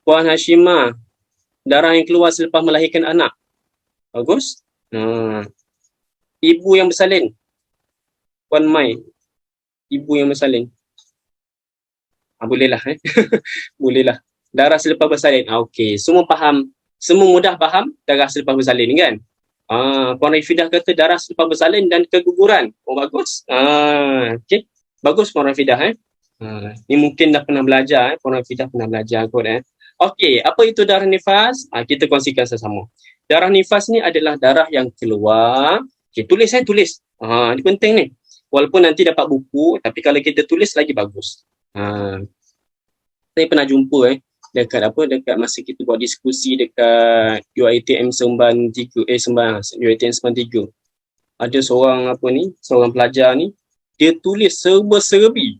Puan Hashimah, darah yang keluar selepas melahirkan anak, bagus. Ibu yang bersalin, Puan Mai, ibu yang bersalin. Bolehlah. Bolehlah. Darah selepas bersalin. Okey, semua faham. Semua mudah faham darah selepas bersalin kan? Puan Rafidah kata darah selepas bersalin dan keguguran. Bagus. Okey. Bagus Puan Rafidah. Ni mungkin dah pernah belajar. Puan Rafidah pernah belajar kot. Okey, apa itu darah nifas? Kita kongsikan sesama. Darah nifas ni adalah darah yang keluar. Okey, tulis. Ini penting ni. Walaupun nanti dapat buku, tapi kalau kita tulis lagi bagus. Saya pernah jumpa dekat masa kita buat diskusi dekat UiTM Seremban 3, UiTM Seremban 3. Ada seorang pelajar ni, dia tulis serba-serbi.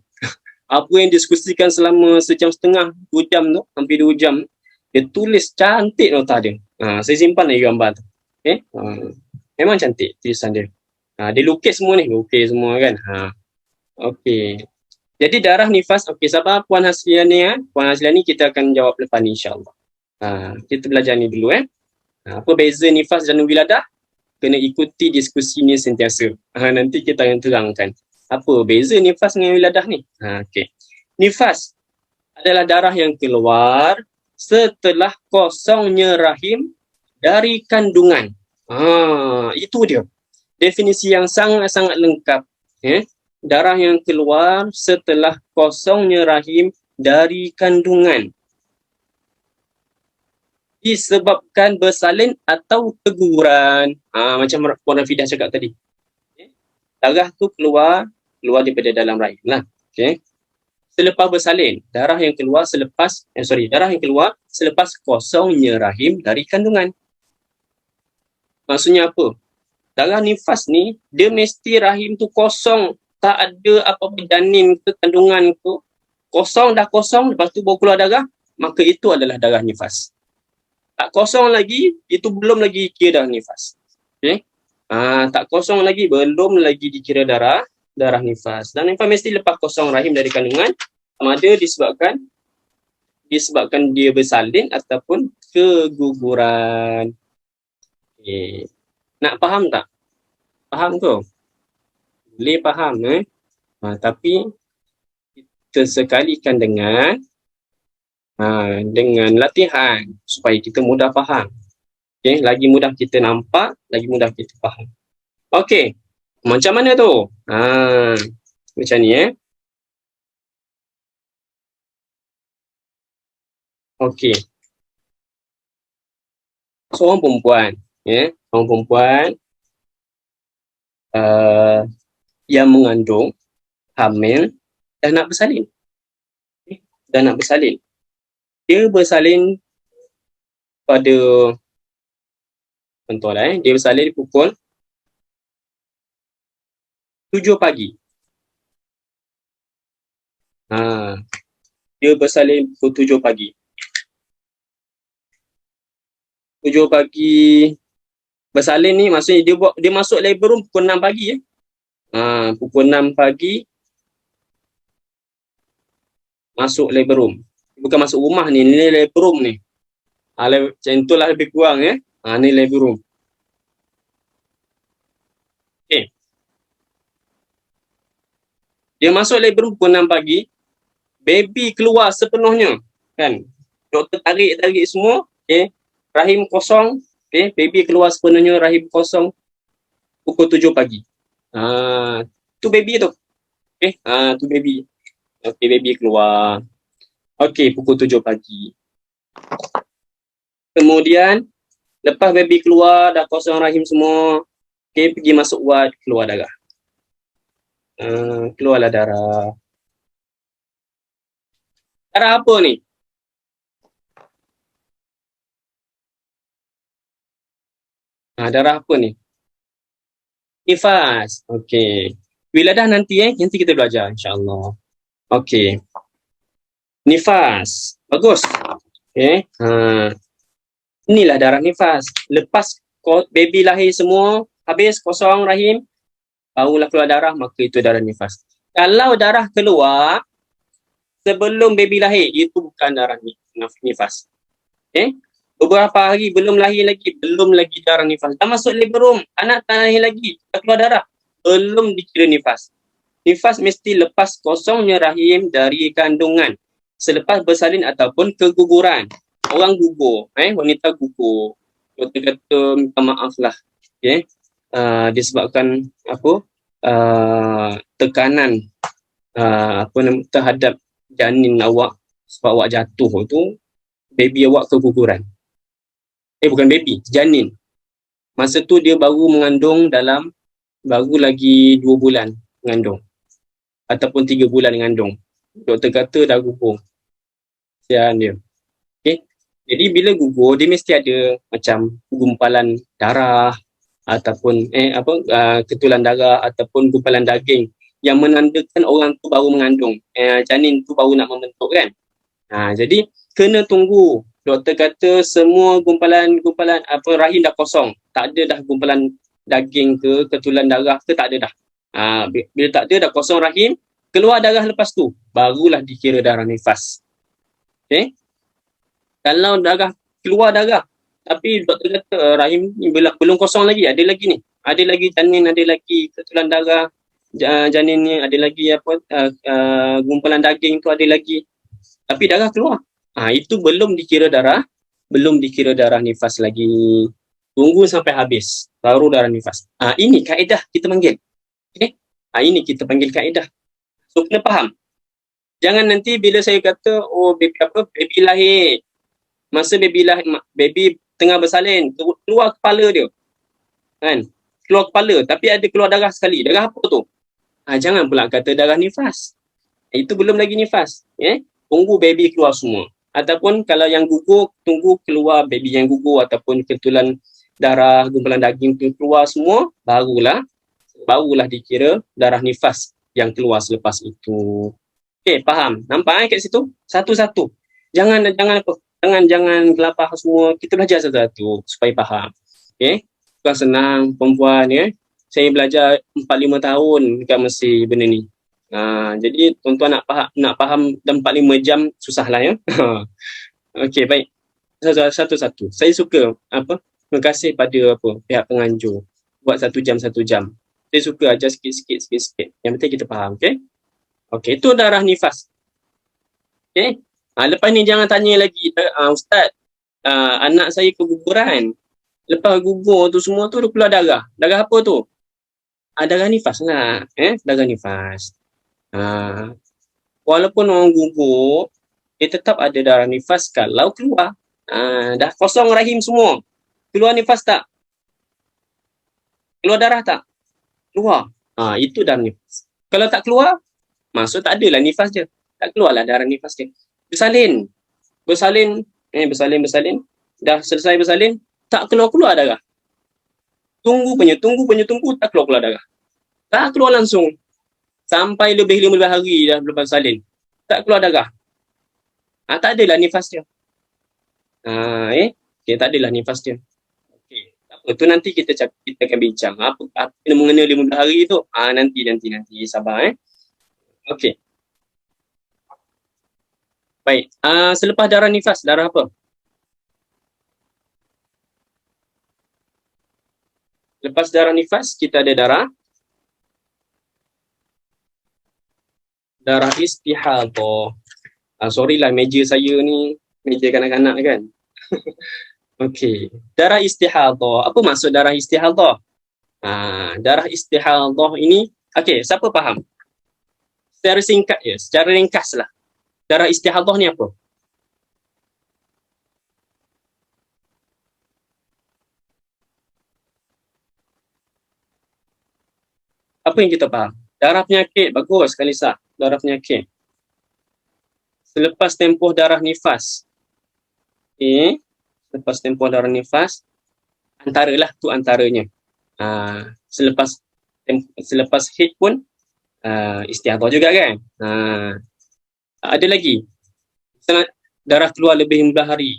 Apa yang diskusikan selama sejam setengah, 2 jam tu, hampir 2 jam, dia tulis cantik nota dia. Saya simpan lagi gambar tu. Memang cantik tulisan dia. Dia lukis semua kan. Okey. Jadi darah nifas, okey, sabar Puan Hasliani ya. Puan Hasliani kita akan jawab lepas ni insya-Allah. Kita belajar ni dulu apa beza nifas dan wiladah? Kena ikuti diskusi ni sentiasa. Nanti kita akan terangkan apa beza nifas dengan wiladah ni. Okey. Nifas adalah darah yang keluar setelah kosongnya rahim dari kandungan. Itu dia. Definisi yang sangat-sangat lengkap. Darah yang keluar setelah kosongnya rahim dari kandungan. Disebabkan bersalin atau keguguran. Macam Puan Rafidah cakap tadi. Darah tu keluar daripada dalam rahim lah. Selepas bersalin, darah yang keluar selepas kosongnya rahim dari kandungan. Maksudnya apa? Darah nifas ni, dia mesti rahim tu kosong. Tak ada apa-apa janin ke kandungan tu. Dah kosong, lepas tu baru keluar darah, maka itu adalah darah nifas. Tak kosong lagi, itu belum lagi kira darah nifas. Tak kosong lagi, belum lagi dikira darah nifas. Dan nifas mesti lepas kosong rahim dari kandungan, sama ada disebabkan dia bersalin ataupun keguguran. Nak faham tak? Faham tu? Boleh faham tapi kita sekalikan dengan latihan supaya kita mudah faham. Lagi mudah kita nampak, lagi mudah kita faham. Okey. Macam mana tu? Macam ni Okey. Seorang perempuan, seorang perempuan yang mengandung, hamil dan nak bersalin. Dia bersalin pada contohlah dia bersalin pukul 7 pagi. Dia bersalin pukul 7 pagi. 7 pagi bersalin ni maksudnya dia masuk labor room pukul 6 pagi pukul 6 pagi masuk labor room. Bukan masuk rumah ni labor room ni. Macam itulah lebih kurang ni labor room. Dia masuk labor room pukul 6 pagi, baby keluar sepenuhnya kan. Doktor tarik semua, rahim kosong, baby keluar sepenuhnya, rahim kosong pukul 7 pagi. Tu baby tu. Tu baby. Baby keluar. Pukul 7 pagi. Kemudian lepas baby keluar, dah kosong rahim semua, pergi masuk ward, keluar darah. Keluarlah darah. Darah apa ni? Darah apa ni? Nifas. Wiladah nanti kita belajar insya-Allah. Nifas. Bagus. Inilah darah nifas. Lepas baby lahir semua, habis kosong rahim, barulah keluar darah, maka itu darah nifas. Kalau darah keluar sebelum baby lahir, itu bukan darah nifas. Beberapa hari belum lahir lagi, belum lagi darah nifas. Dah masuk labor room, anak tak lahir lagi, dah keluar darah, belum dikira nifas. Nifas mesti lepas kosongnya rahim dari kandungan, selepas bersalin ataupun keguguran. Orang gugur, wanita gugur. Doktor kata minta maaf lah. Disebabkan tekanan terhadap janin awak, sebab awak jatuh tu, baby awak keguguran. Bukan baby, janin. Masa tu dia baru mengandung baru lagi 2 bulan mengandung. Ataupun 3 bulan mengandung. Doktor kata dah gugur. Kesian dia. Jadi bila gugur, dia mesti ada macam gumpalan darah ataupun ketulan darah ataupun gumpalan daging yang menandakan orang tu baru mengandung. Janin tu baru nak membentuk kan. Jadi kena tunggu. Doktor kata semua gumpalan rahim dah kosong. Tak ada dah gumpalan daging ke ketulan darah ke, tak ada dah. Bila tak ada, dah kosong rahim, keluar darah lepas tu, barulah dikira darah nifas. Okay? Kalau keluar darah, tapi doktor kata rahim ni belum kosong lagi, ada lagi ni. Ada lagi janin, ada lagi ketulan darah, janin ni ada lagi gumpalan daging tu ada lagi. Tapi darah keluar. Itu belum dikira darah nifas lagi. Tunggu sampai habis, baru darah nifas. Ini kaedah kita panggil. Okay? Ini kita panggil kaedah. So, kena faham. Jangan nanti bila saya kata, baby lahir. Masa baby tengah bersalin, keluar kepala dia. Kan? Keluar kepala, tapi ada keluar darah sekali. Darah apa tu? Jangan pula kata darah nifas. Itu belum lagi nifas. Tunggu baby keluar semua. Ataupun kalau yang gugur, tunggu keluar baby yang gugur ataupun ketulan darah, gumpalan daging tu keluar semua, barulah dikira darah nifas yang keluar selepas itu. Okay, faham? Nampak kat situ? Satu-satu. Jangan kelapar semua. Kita belajar satu-satu supaya faham. Okay? Bukan senang perempuan ya. Saya belajar 4-5 tahun dekat Mesir benda ni. Jadi tuan-tuan nak faham dalam 4-5 jam susahlah ya. Okey, baik. Satu-satu. Saya suka terima kasih pada pihak penganjur buat 1 jam. Saya suka ajar sikit. Yang penting kita faham, okey? Okey, itu darah nifas. Okey. Lepas ni jangan tanya lagi, Ustaz, anak saya keguguran. Lepas gugur tu semua tu keluar darah. Darah apa tu? Darah nifas lah. Darah nifas. Walaupun orang gugur, dia tetap ada darah nifas kalau keluar. Dah kosong rahim semua. Keluar nifas tak? Keluar darah tak? Keluar. Itu darah nifas. Kalau tak keluar, maksud tak adalah nifas dia. Tak keluarlah darah nifas dia. Bersalin. Dah selesai bersalin, tak keluar darah. Tunggu, tak keluar darah. Tak keluar langsung. Sampai lebih 15 hari dah lepas salin. Tak keluar darah. Tak adalah nifas dia. Tak adalah nifas dia. Okey. Tak apa, tu nanti kita akan bincang. Apa kena mengenai 15 hari tu? Nanti sabar Okey. Baik. Selepas darah nifas, darah apa? Lepas darah nifas, kita ada darah istihadah. Sorry lah, meja saya ni meja kanak-kanak kan. Okey, darah istihadah. Apa maksud darah istihadah? Darah istihadah ini, okey, siapa faham? Secara singkat je, secara ringkas lah. Darah istihadah ni apa? Apa yang kita faham? Darah penyakit, bagus Kalisa. Darah penyakit. Selepas tempoh darah nifas. Selepas tempoh darah nifas, antaranya. Selepas haid pun istihadah juga kan. Ada lagi. Darah keluar lebih 15 hari.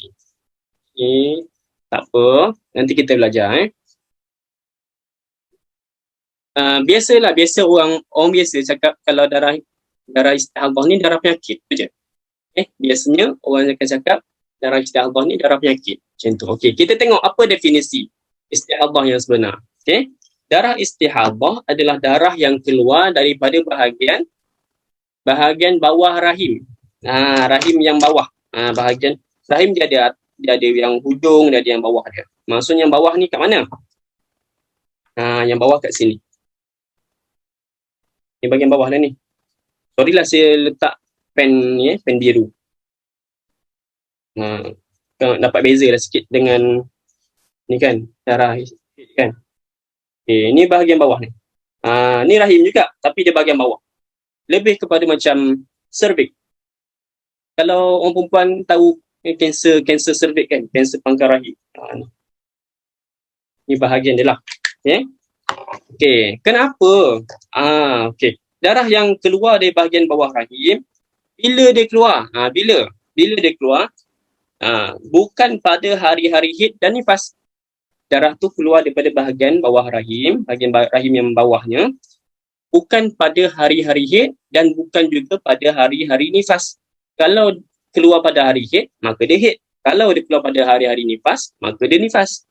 Tak apa, nanti kita belajar biasa orang biasa cakap kalau darah istihadah ni darah penyakit tu je. Biasanya orang akan cakap darah istihadah ni darah penyakit. Macam tu. Okey, kita tengok apa definisi istihadah yang sebenar. Okey. Darah istihadah adalah darah yang keluar daripada bahagian bawah rahim. Rahim yang bawah. Bahagian rahim dia ada yang hujung, dia ada yang bawah dia. Maksudnya yang bawah ni kat mana? Yang bawah kat sini. Ni bahagian bawah dah ni. Sorry lah saya letak pen biru. Dapat beza lah sikit dengan ni kan, darah kan. Okay, ni bahagian bawah ni. Ni rahim juga tapi dia bahagian bawah. Lebih kepada macam cervix. Kalau orang perempuan tahu kanser cervix kan, kanser pangkal rahim. Ni bahagian dia lah. Okey, kenapa? Okey. Darah yang keluar dari bahagian bawah rahim, bila dia keluar? Bila dia keluar? Bukan pada hari-hari haid dan nifas. Darah tu keluar daripada bahagian bawah rahim, bahagian rahim yang bawahnya bukan pada hari-hari haid dan bukan juga pada hari-hari nifas. Kalau keluar pada hari haid, maka dia haid. Kalau dia keluar pada hari-hari nifas, maka dia nifas.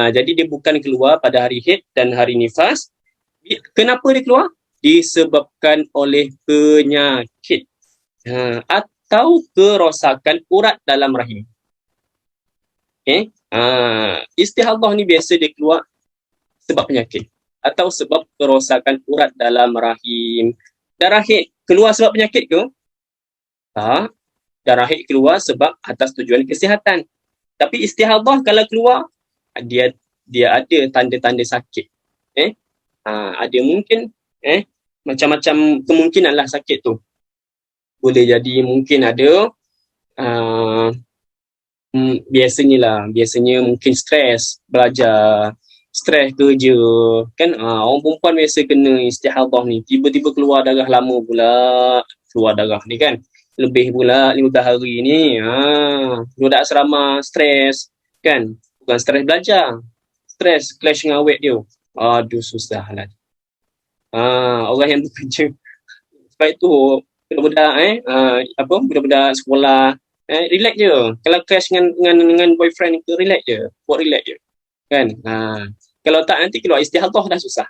Jadi dia bukan keluar pada hari haid dan hari nifas. Kenapa dia keluar? Disebabkan oleh penyakit atau kerosakan urat dalam rahim. Okay? Istihadah ni biasa dia keluar sebab penyakit atau sebab kerosakan urat dalam rahim. Darah haid keluar sebab penyakit ke? Tak. Darah haid keluar sebab atas tujuan kesihatan. Tapi istihadah kalau keluar, dia ada tanda-tanda sakit. Ada mungkin macam-macam kemungkinan lah sakit tu. Boleh jadi mungkin ada biasanya mungkin stres belajar, stres kerja kan. Orang perempuan biasa kena istihadah ni, tiba-tiba keluar darah lama pula, keluar darah ni kan lebih pula 15 hari ni. Budak asrama stres kan, bukan stres belajar, stres clash dengan awet dia. Aduh susah lah. Orang yang bekerja sebab itu budak-budak budak-budak sekolah relax je. Kalau clash dengan boyfriend ke, relax je, buat relax je kan. Kalau tak nanti keluar istihadah dah susah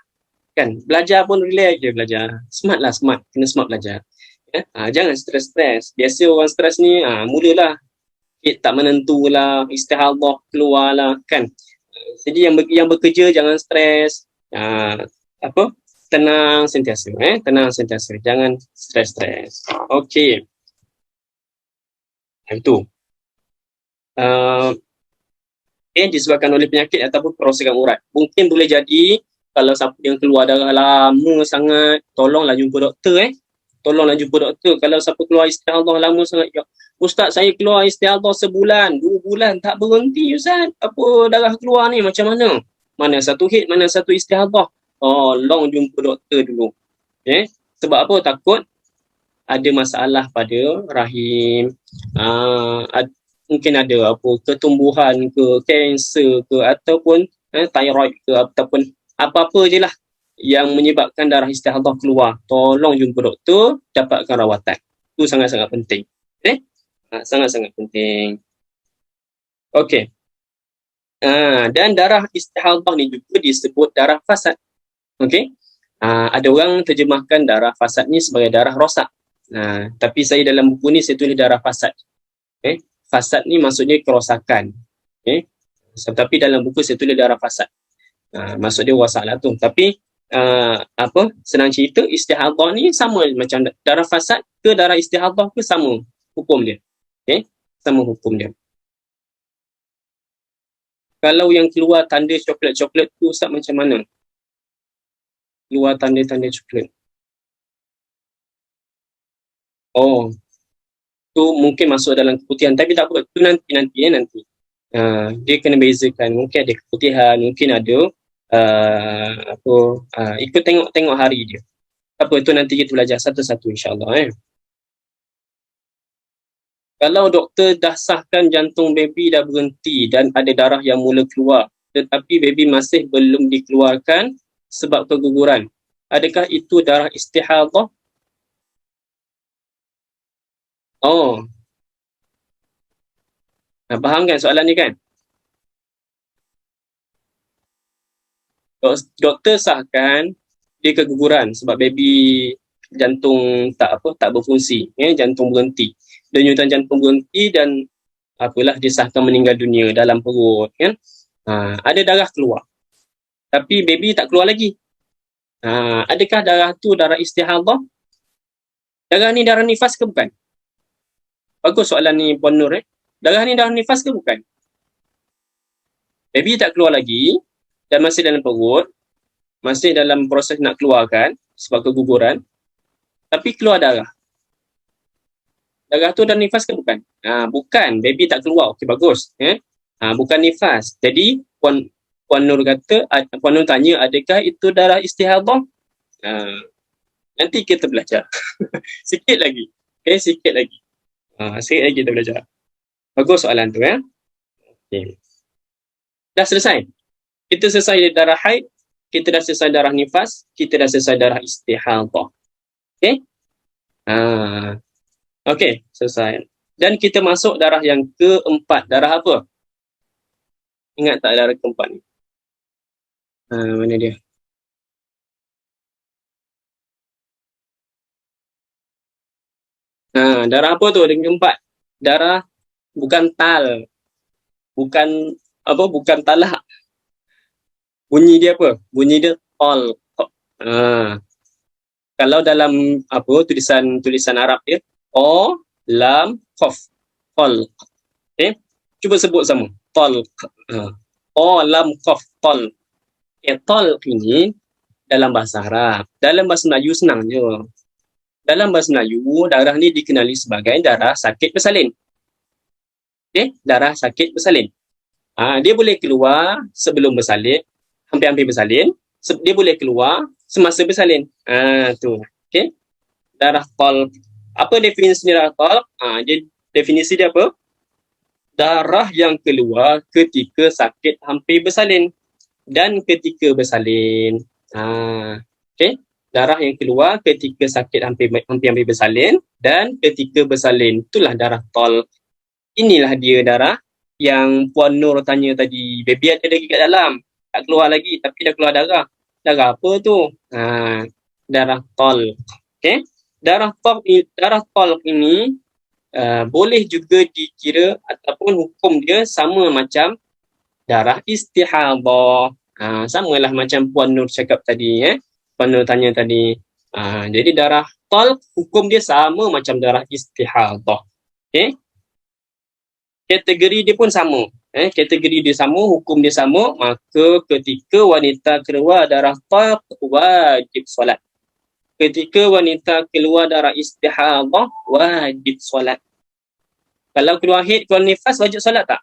kan. Belajar pun relax je, belajar smart, kena smart belajar. Jangan stres-stres. Biasa orang stres ni mulalah tak menentu lah, istihadah keluar lah kan. Jadi yang bekerja jangan stres. Tenang sentiasa, tenang sentiasa, jangan stres-stres. Okey. Itu disebabkan oleh penyakit ataupun kerosakan urat. Mungkin boleh jadi kalau siapa yang keluar darah lama sangat, tolonglah jumpa doktor. Tolonglah jumpa doktor. Kalau siapa keluar istihadah lama sangat, ya Ustaz, saya keluar istihadah sebulan, 2 bulan tak berhenti Ustaz. Apa darah keluar ni macam mana? Mana satu haid, mana satu istihadah? Tolong jumpa doktor dulu. Sebab apa? Takut ada masalah pada rahim. Mungkin ada ketumbuhan ke, kanser ke, ataupun thyroid ke, ataupun apa-apa je lah yang menyebabkan darah istihadah keluar. Tolong jumpa doktor, dapatkan rawatan. Itu sangat-sangat penting. Sangat-sangat penting. Okey. Dan darah istihadah ni juga disebut darah fasad. Okey. Ada orang terjemahkan darah fasad ni sebagai darah rosak. Tapi saya dalam buku ni saya tulis darah fasad. Fasad ni maksudnya kerosakan. Tapi dalam buku saya tulis darah fasad. Maksud dia rosak lah tu. Tapi senang cerita, istihadah ni sama macam darah fasad ke darah istihadah ke, sama hukum dia. Sama hukum dia. Kalau yang keluar tanda coklat-coklat tu Ustaz macam mana? Keluar tanda-tanda coklat. Tu mungkin masuk dalam keputihan, tapi tak apa, tu nanti. Dia kena bezakan, mungkin ada keputihan, mungkin ada ikut tengok hari dia. Apa itu nanti kita belajar satu-satu insya-Allah. Kalau doktor dah sahkan jantung baby dah berhenti dan ada darah yang mula keluar, tetapi baby masih belum dikeluarkan sebab keguguran, adakah itu darah istihadah? Faham kan soalan ni kan? Doktor sahkan dia keguguran sebab baby jantung tak berfungsi, jantung berhenti, denyutan jantung berhenti dan disahkan meninggal dunia dalam perut kan. Ada darah keluar tapi baby tak keluar lagi. Adakah darah tu darah istihadah? Darah ni darah nifas ke bukan? Bagus soalan ni Puan Nur. Darah ni darah nifas ke bukan? Baby tak keluar lagi dan masih dalam perut, masih dalam proses nak keluarkan sebab keguguran, tapi keluar darah. Darah tu darah nifas ke bukan? Bukan, baby tak keluar. Okey, bagus. Bukan nifas. Jadi Puan Nur kata, Puan Nur tanya, adakah itu darah istihadah? Nanti kita belajar. Sikit lagi. Sikit lagi kita belajar. Bagus soalan tu Okay. Dah selesai. Kita selesai darah haid, kita dah selesai darah nifas, kita dah selesai darah istihadah. Okey? Okey, selesai. Dan kita masuk darah yang keempat. Darah apa? Ingat tak darah keempat ni? Mana dia? Darah apa tu? Yang keempat. Darah bukan tal. Bukan apa? Bukan talak. Bunyi dia apa? Bunyi dia tol. Kalau dalam apa tulisan Arab dia o lam qaf. Tol. Okey? Cuba sebut sama. Tol. O lam qaf tol. Tol ini dalam bahasa Arab. Dalam bahasa Melayu senang je. Dalam bahasa Melayu, darah ni dikenali sebagai darah sakit bersalin. Okey? Darah sakit bersalin. Dia boleh keluar sebelum bersalin, hampir-hampir bersalin. Dia boleh keluar semasa bersalin. Tu. Okey? Darah talq. Apa definisi darah talq? Definisi dia apa? Darah yang keluar ketika sakit hampir bersalin dan ketika bersalin. Okey? Darah yang keluar ketika sakit hampir bersalin dan ketika bersalin. Itulah darah talq. Inilah dia darah yang Puan Nur tanya tadi. Baby ada lagi kat dalam. Tak keluar lagi tapi dah keluar darah. Darah apa tu? Darah talq. Okey? Darah talq ini boleh juga dikira ataupun hukum dia sama macam darah istihadah. Samalah macam Puan Nur cakap tadi. Puan Nur tanya tadi. Jadi darah talq hukum dia sama macam darah istihadah. Okey? Kategori dia pun sama. Kategori dia sama, hukum dia sama, maka ketika wanita keluar darah talq wajib solat. Ketika wanita keluar darah istihadah wajib solat. Kalau keluar haid, keluar nifas wajib solat tak?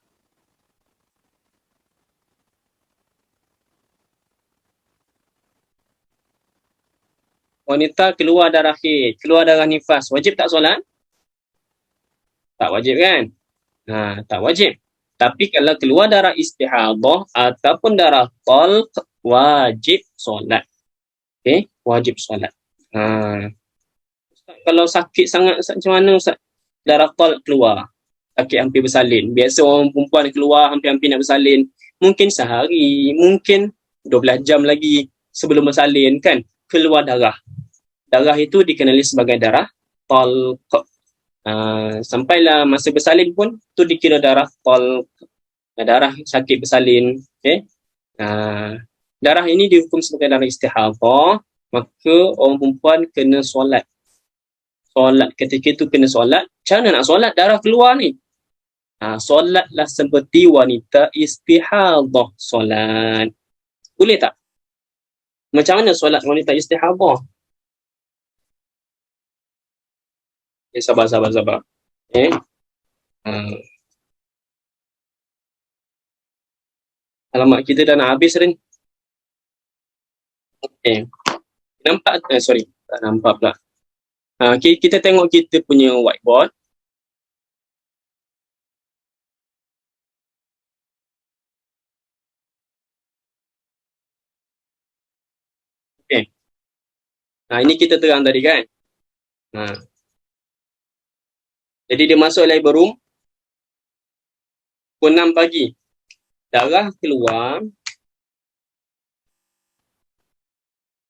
Wanita keluar darah haid, keluar darah nifas, wajib tak solat? Tak wajib kan? Tak wajib. Tapi kalau keluar darah istihadah ataupun darah talq, wajib solat. Okey, wajib solat. Kalau sakit sangat macam mana Ustaz? Darah talq keluar, sakit hampir bersalin. Biasa orang perempuan keluar hampir-hampir nak bersalin. Mungkin sehari, mungkin 12 jam lagi sebelum bersalin kan, keluar darah. Darah itu dikenali sebagai darah talq. Sampailah masa bersalin pun tu dikira darah talq, darah sakit bersalin. Okey. Darah ini dihukum sebagai darah istihadah, maka orang perempuan kena solat. Solat ketika itu kena solat. Macam mana nak solat darah keluar ni? Solatlah seperti wanita istihadah solat. Boleh tak? Macam mana solat wanita istihadah? Sabar. Okey. Alamat kita dah nak habis ni. Okey. Nampak? Sorry. Tak nampak pula. Kita tengok kita punya whiteboard. Okey. Ini kita terang tadi kan? Jadi dia masuk labor room pukul 6 pagi. Darah keluar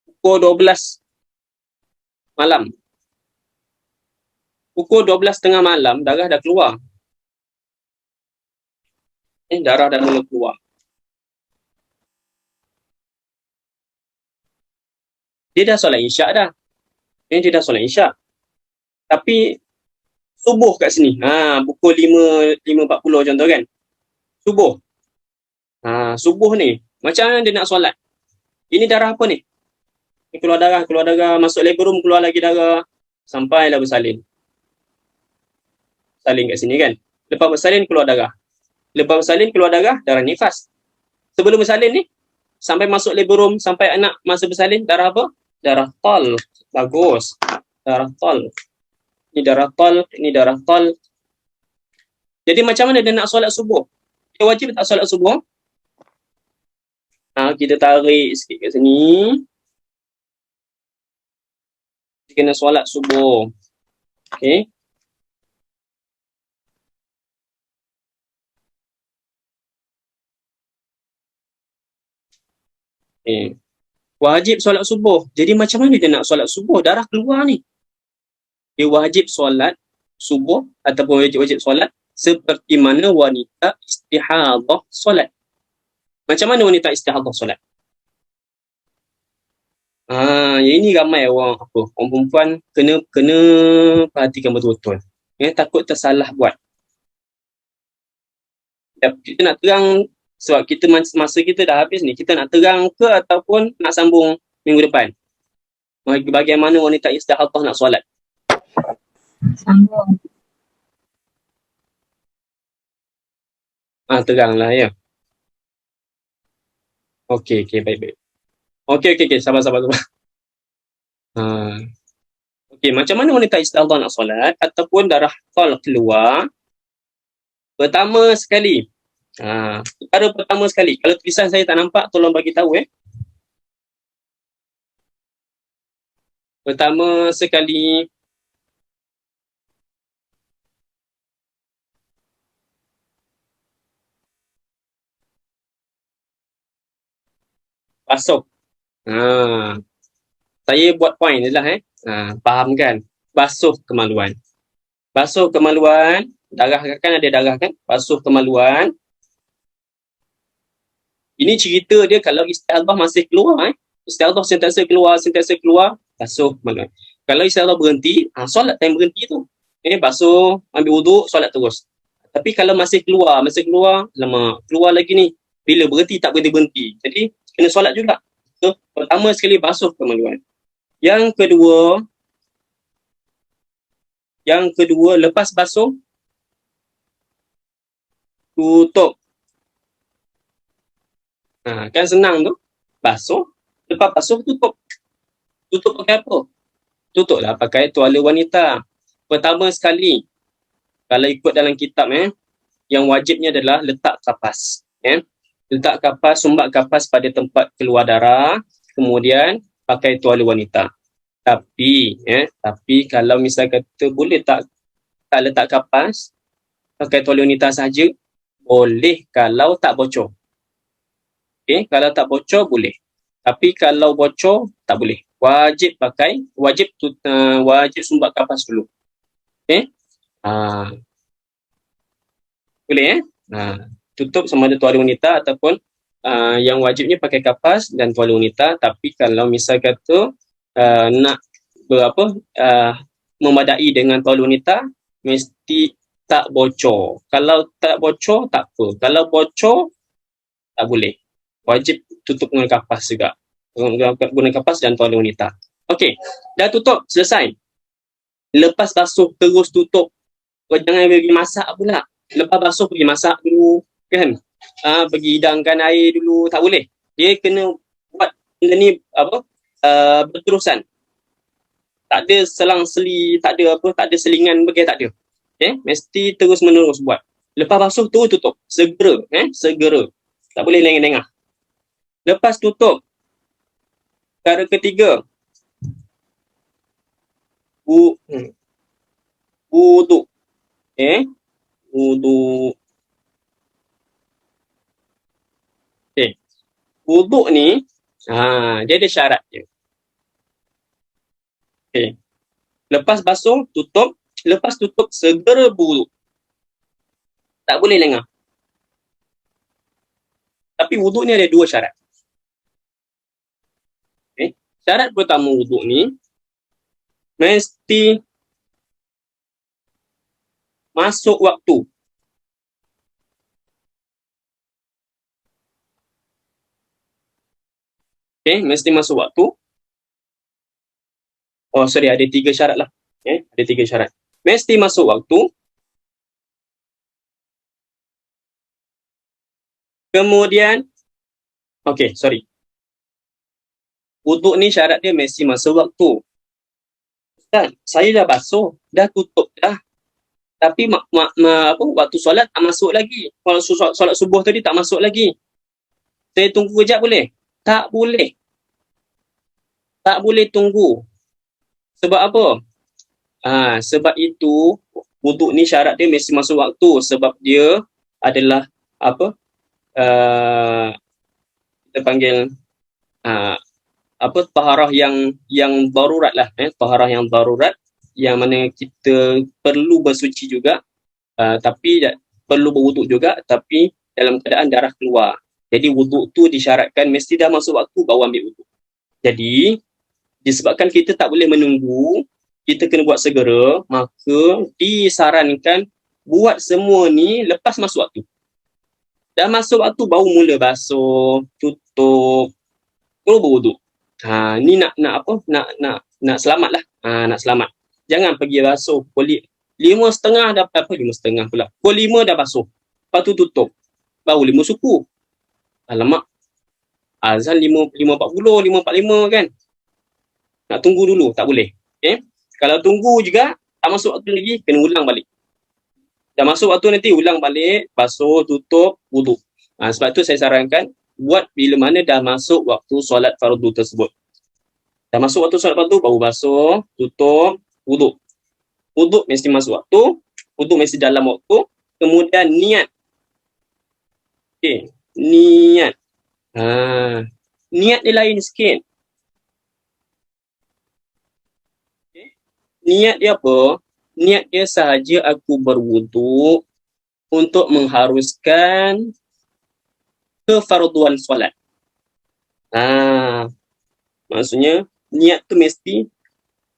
pukul 12 malam. Pukul 12.30 malam darah dah keluar. Darah dah mula keluar. Dia dah solat isyak dah. Dia dah solat isyak. Tapi subuh kat sini. Pukul 5.40 contoh kan. Subuh. Subuh ni macam mana dia nak solat? Ini darah apa ni? Keluar darah, masuk labor room, keluar lagi darah sampailah bersalin. Salin kat sini kan. Lepas bersalin keluar darah. Lepas bersalin keluar darah nifas. Sebelum bersalin ni sampai masuk labor room, sampai anak masa bersalin, darah apa? Darah talq. Bagus. Darah talq. Ini darah talq, ini darah talq. Jadi macam mana dia nak solat subuh? Dia wajib tak solat subuh? Kita tarik sikit kat sini. Kita kena solat subuh. Okey. Wajib solat subuh. Jadi macam mana dia nak solat subuh? Darah keluar ni. Dia wajib solat subuh ataupun wajib solat seperti mana wanita istihadah solat. Macam mana wanita istihadah solat? Yang ini ramai orang perempuan kena perhatikan betul-betul. Takut tersalah buat. Kita nak terang sebab kita masa kita dah habis ni, kita nak terang ke ataupun nak sambung minggu depan? Bagaimana wanita istihadah nak solat? Sambung. Teranglah ya. Okey, baik. Okey, sabar. Okey, macam mana wanita istihadah nak solat ataupun darah haid keluar? Pertama sekali, perkara pertama sekali, kalau tulisan saya tak nampak, tolong bagi tahu Pertama sekali, basuh. Saya buat point je lah faham kan? Basuh kemaluan. Darah kan ada darah kan? Basuh kemaluan. Ini cerita dia kalau istihadah masih keluar istihadah sentiasa keluar, basuh kemaluan. Kalau istihadah berhenti, solat time berhenti tu. Basuh, ambil wuduk, solat terus. Tapi kalau masih keluar, lama keluar lagi ni. Bila berhenti tak berhenti. Jadi kena solat juga. So, pertama sekali basuh kemaluan. Yang kedua lepas basuh, tutup. Kan senang tu. Basuh, lepas basuh tutup. Tutup pakai apa? Tutuplah pakai tuala wanita. Pertama sekali, kalau ikut dalam kitab yang wajibnya adalah letak kapas. Letak kapas, sumbat kapas pada tempat keluar darah, kemudian pakai tuala wanita. Tapi kalau misal kata boleh tak letak kapas, pakai tuala wanita saja, boleh kalau tak bocor. Kalau tak bocor boleh. Tapi kalau bocor tak boleh. Wajib sumbat kapas dulu. Boleh tutup sama ada tuala wanita ataupun yang wajibnya pakai kapas dan tuala wanita. Tapi kalau misal kata nak memadai dengan tuala wanita, mesti tak bocor. Kalau tak bocor tak apa. Kalau bocor tak boleh. Wajib tutup dengan kapas juga. Guna kapas dan tuala wanita. Okey, dah tutup, selesai. Lepas basuh terus tutup. Jangan pergi masak pula. Lepas basuh pergi masak dulu, kan? Pergi hidangkan air dulu, tak boleh. Dia kena buat benda ni berterusan. Tak ada selang-seli, tak ada selingan bagi, tak ada. Mesti terus menerus buat. Lepas basuh tu tutup. Segera. Tak boleh lengah-lengah. Lepas tutup, cara ketiga, wuduk. Wuduk. Wuduk ni, dia ada syarat je. Lepas basuh, tutup. Lepas tutup, segera berwuduk. Tak boleh lengah. Tapi wuduk ni ada dua syarat. Syarat pertama wuduk ni, mesti masuk waktu. Mesti masuk waktu. Ada 3 syarat lah. Ada 3 syarat. Mesti masuk waktu. Kemudian, wuduk ni syarat dia mesti masuk waktu. Ustaz, saya dah basuh, dah tutup dah. Tapi waktu solat tak masuk lagi. Kalau solat subuh tadi tak masuk lagi. Saya tunggu kejap boleh? Tak boleh. Tak boleh tunggu. Sebab apa? Sebab itu wuduk ni syarat dia mesti masuk waktu sebab dia adalah apa? Kita panggil taharah yang darurat lah, taharah yang darurat yang mana kita perlu bersuci juga, tapi perlu berwuduk juga, tapi dalam keadaan darah keluar. Jadi wuduk tu disyaratkan mesti dah masuk waktu baru ambil wuduk. Jadi disebabkan kita tak boleh menunggu, kita kena buat segera, maka disarankan buat semua ni lepas masuk waktu. Dah masuk waktu baru mula basuh, tutup, baru berwuduk. Ni nak selamat lah. Nak selamat. Jangan pergi basuh pukul 5:30 dah, 5:30 pula. Pukul 5 dah basuh. Lepas tu tutup. Baru 5 suku. Alamak. Azan 5:40, 5:45 kan. Nak tunggu dulu, tak boleh. Okay? Kalau tunggu juga, tak masuk waktu lagi, kena ulang balik. Dah masuk waktu nanti, ulang balik, basuh, tutup, wuduk. Sebab tu saya sarankan, buat bila mana dah masuk waktu solat fardu tersebut. Dah masuk waktu solat fardu, baru basuh, tutup, wuduk. Wuduk mesti masuk waktu, wuduk mesti dalam waktu, kemudian niat. Okay, niat. Niat dia lain sikit. Niat dia apa? Niat dia sahaja aku berwuduk untuk mengharuskan kefarduan solat. Maksudnya niat tu mesti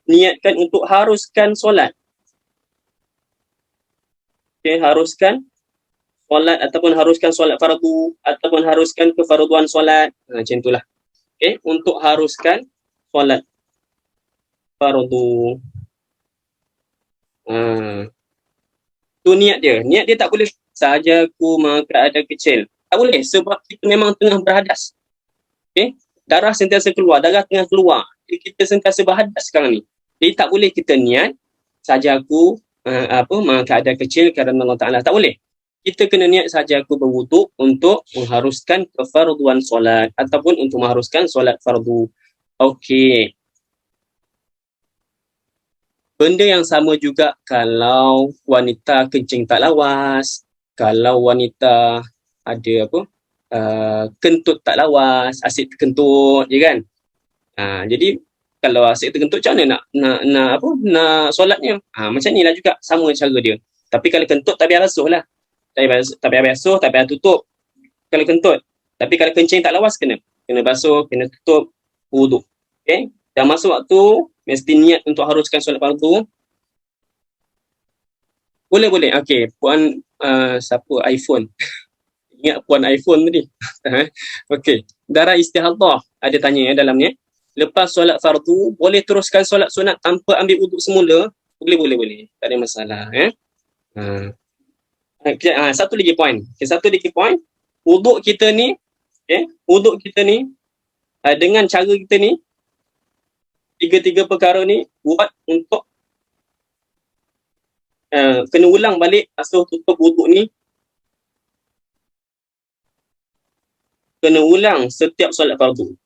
niatkan untuk haruskan solat. Okay, haruskan solat ataupun haruskan solat fardu ataupun haruskan kefarduan solat. Macam itulah. Okay, untuk haruskan solat fardu. Tu niat dia. Niat dia tak boleh sahaja aku keadaan kecil. Tak boleh sebab kita memang tengah berhadas. Okay? Darah sentiasa keluar, darah tengah keluar. Jadi kita sentiasa berhadas sekarang ni. Jadi tak boleh kita niat sahaja aku keadaan kecil kerana Allah Ta'ala. Tak boleh. Kita kena niat sahaja aku berwuduk untuk mengharuskan kefarduan solat ataupun untuk mengharuskan solat fardu. Okey. Benda yang sama juga kalau wanita kencing tak lawas, kalau wanita ada kentut tak lawas, asyik terkentut je kan. Jadi kalau asyik terkentut macam mana nak solatnya? Macam ni lah juga, sama cara dia. Tapi kalau kentut tak payah basuh lah. Tak payah basuh, tak payah tutup. Kalau kentut. Tapi kalau kencing tak lawas kena basuh, kena tutup, wuduk. Okay? Dah masuk waktu, mesti niat untuk haruskan solat fardu. Boleh. Okey, puan siapa iPhone? Ingat puan iPhone tadi. Okey, darah istihadah ada tanya dalam ni. Lepas solat fardu, boleh teruskan solat sunat tanpa ambil wuduk semula? Boleh. Tak ada masalah. Satu lagi point. Wuduk kita ni, dengan cara kita ni, tiga perkara ni buat untuk kena ulang balik basuh tutup wuduk ni, kena ulang setiap solat fardu.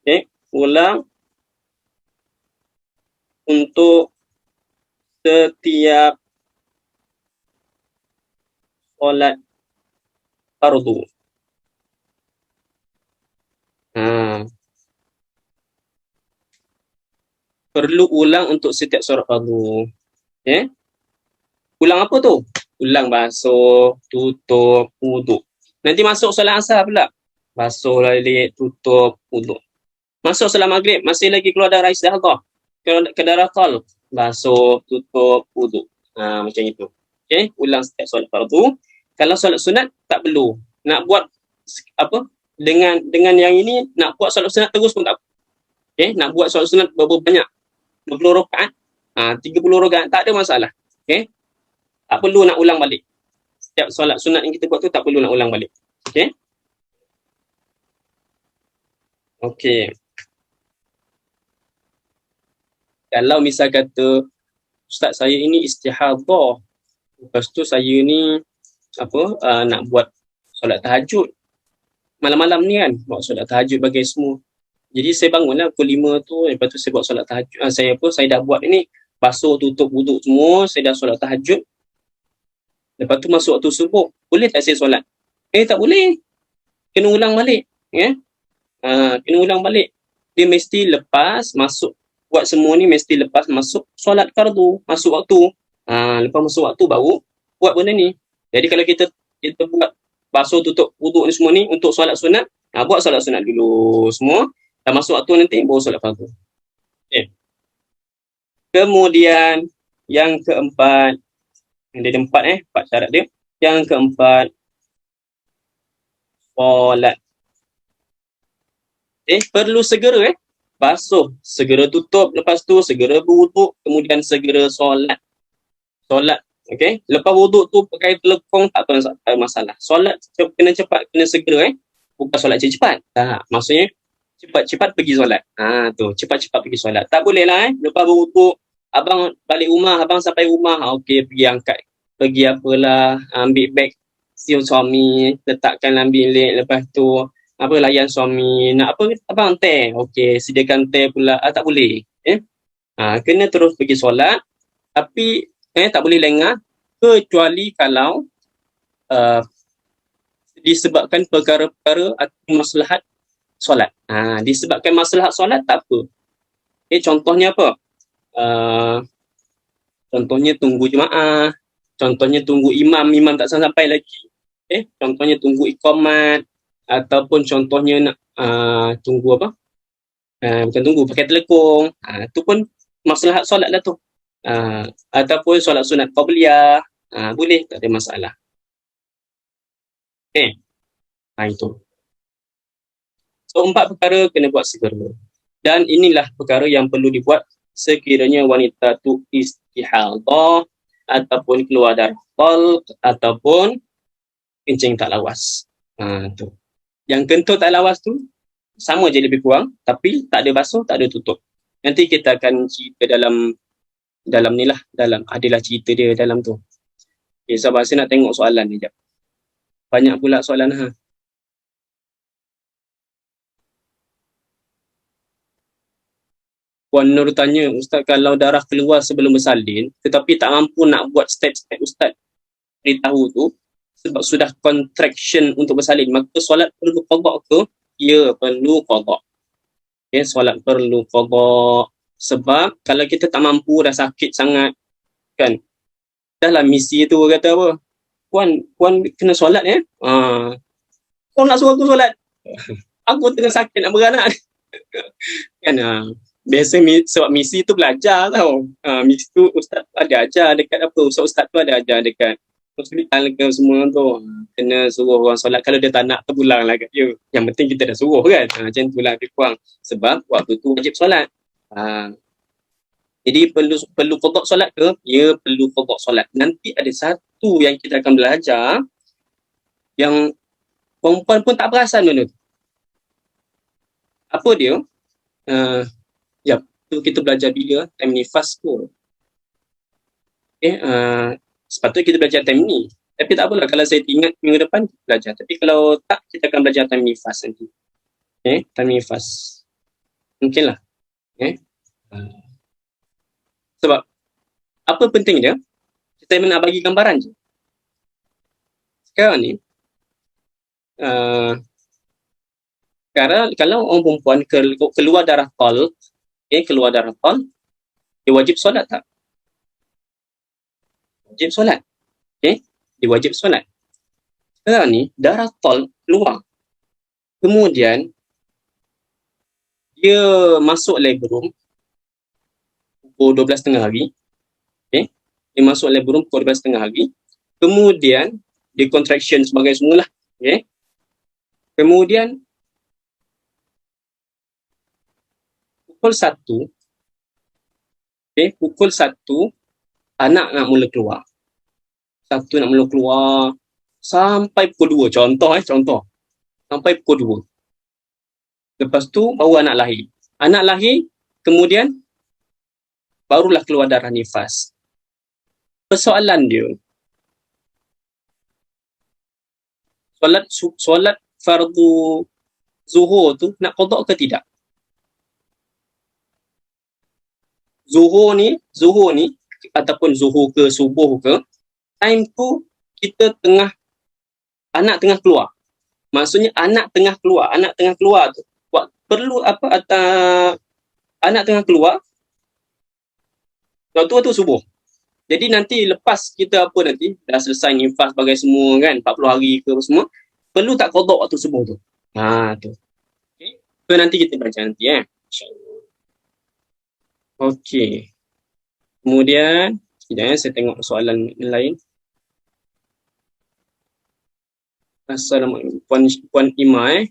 Okay, ulang untuk setiap solat fardu. Perlu ulang untuk setiap solat fardu. Okay? Ulang apa tu? Ulang basuh, tutup, wuduk. Nanti masuk solat asar pula. Basuh balik, tutup, wuduk. Masuk solat maghrib, masih lagi keluar darah istihadah. Ke darah qal. Basuh, tutup, wuduk. Macam itu. Okay? Ulang setiap solat fardu. Kalau solat sunat, tak perlu. Nak buat dengan yang ini, nak buat solat sunat terus pun tak apa. Okay? Nak buat solat sunat berapa banyak? 20 rakaat, 30 rakaat, tak ada masalah. Okay? Tak perlu nak ulang balik. Setiap solat sunat yang kita buat tu tak perlu nak ulang balik. Okay? Okay. Kalau misal kata, Ustaz saya ini istihadah, lepas tu saya ni nak buat solat tahajud. malam-malam ni kan, buat solat tahajud bagi semua. Jadi saya bangunlah pukul 5 tu, lepas tu saya buat solat tahajud. Saya dah buat ini, basuh, tutup wuduk semua, saya dah solat tahajud. Lepas tu masuk waktu subuh, boleh tak saya solat? Tak boleh. Kena ulang balik. Kena ulang balik. Dia mesti lepas masuk, buat semua ni mesti lepas masuk solat fardu, masuk waktu. Lepas masuk waktu baru buat benda ni. Jadi kalau kita buat basuh, tutup wuduk ni semua ni untuk solat sunat, buat solat sunat dulu semua. Dah masuk waktu nanti baru solat fardu. Okay. Kemudian yang keempat, dia ada empat syarat dia. Yang keempat, solat. Perlu segera basuh, segera tutup, lepas tu segera berwuduk, kemudian segera solat. Okey, lepas wuduk tu pakai telekong tak ada masalah. Solat kena cepat, kena segera bukan solat cepat. Maksudnya cepat-cepat pergi solat. Cepat-cepat pergi solat. Tak boleh lah lepas berwuduk, abang balik rumah, abang sampai rumah, okey pergi angkat, pergi apalah, ambil beg siung suami, letakkan dalam bilik, lepas tu layan suami, nak apa abang teh, okey sediakan teh pula, tak boleh. Kena terus pergi solat, tapi tak boleh lengah kecuali kalau disebabkan perkara-perkara atau maslahat solat. Disebabkan maslahat solat tak apa. Contohnya apa? Contohnya tunggu jemaah, contohnya tunggu imam tak sampai lagi. Contohnya tunggu iqamat, ataupun contohnya nak tunggu apa? Bukan tunggu, pakai telekong. Itu pun maslahat solat lah tu. Ataupun solat sunat qabliyah, boleh, tak ada masalah. Itu. So 4 perkara kena buat segera. Dan inilah perkara yang perlu dibuat sekiranya wanita tu istihadah ataupun keluar darah talq ataupun kencing tak lawas. Tu. Yang kentut tak lawas tu sama je lebih kurang, tapi tak ada basuh, tak ada tutup. Nanti kita akan cerita dalam ni lah, dalam adalah cerita dia dalam tu. Okay, sahabat, saya nak tengok soalan ni jap. Banyak pula soalan. Puan Nur tanya, Ustaz, kalau darah keluar sebelum bersalin tetapi tak mampu nak buat step-step Ustaz beritahu tu sebab sudah contraction untuk bersalin, maka solat perlu qada ke? Ya, perlu qada. Solat perlu qada. Sebab kalau kita tak mampu, dah sakit sangat kan, dah lah misi tu kata apa, puan kena solat kau nak suruh aku solat, aku tengah sakit nak beranak kan. Biasa sebab misi tu belajar tau. Misi tu ustaz ada ajar dekat apa, ustaz tu ada ajar dekat hospital ke semua tu. Kena suruh orang solat. Kalau dia tak nak, terpulang lah kat dia. Yang penting kita dah suruh kan. Macam tu lah lebih kurang. Sebab waktu tu wajib solat. Jadi perlu qada solat ke? Ya, perlu qada solat. Nanti ada satu yang kita akan belajar yang perempuan pun tak perasan benda tu. Apa dia? Kita belajar bila? Time nifas pun. Sepatutnya kita belajar time ni. Tapi tak apalah, kalau saya ingat minggu depan kita belajar. Tapi kalau tak, kita akan belajar time nifas nanti. Time nifas. Mungkinlah. Sebab apa penting dia? Kita nak bagi gambaran je. Sekarang ni, kalau orang perempuan keluar darah talq, keluar darah talq, dia wajib solat tak? Wajib solat. Dia wajib solat. Sekarang ni darah talq keluar, kemudian dia masuk labor room pukul 12.30 hari. Dia masuk labor room pukul 12.30 hari, kemudian dia contraction sebagai semula. Kemudian pukul 1, pukul 1 anak nak mula keluar. Sampai pukul 2, contoh. Sampai pukul 2. Lepas tu baru anak lahir. Anak lahir, kemudian barulah keluar darah nifas. Persoalan dia, solat fardu zuhur tu nak qada ke tidak? Zuhur ni ataupun zuhur ke subuh ke, time tu kita anak tengah keluar. Maksudnya anak tengah keluar tu. Perlu apa anak tengah keluar, waktu subuh. Jadi nanti lepas kita dah selesai nifas bagai semua kan, 40 hari ke semua, perlu tak qada waktu subuh tu. Tu. Okay. So nanti kita baca nanti InsyaAllah. Okey. Kemudian, sekejap saya tengok soalan lain. Assalamualaikum Puan Ima.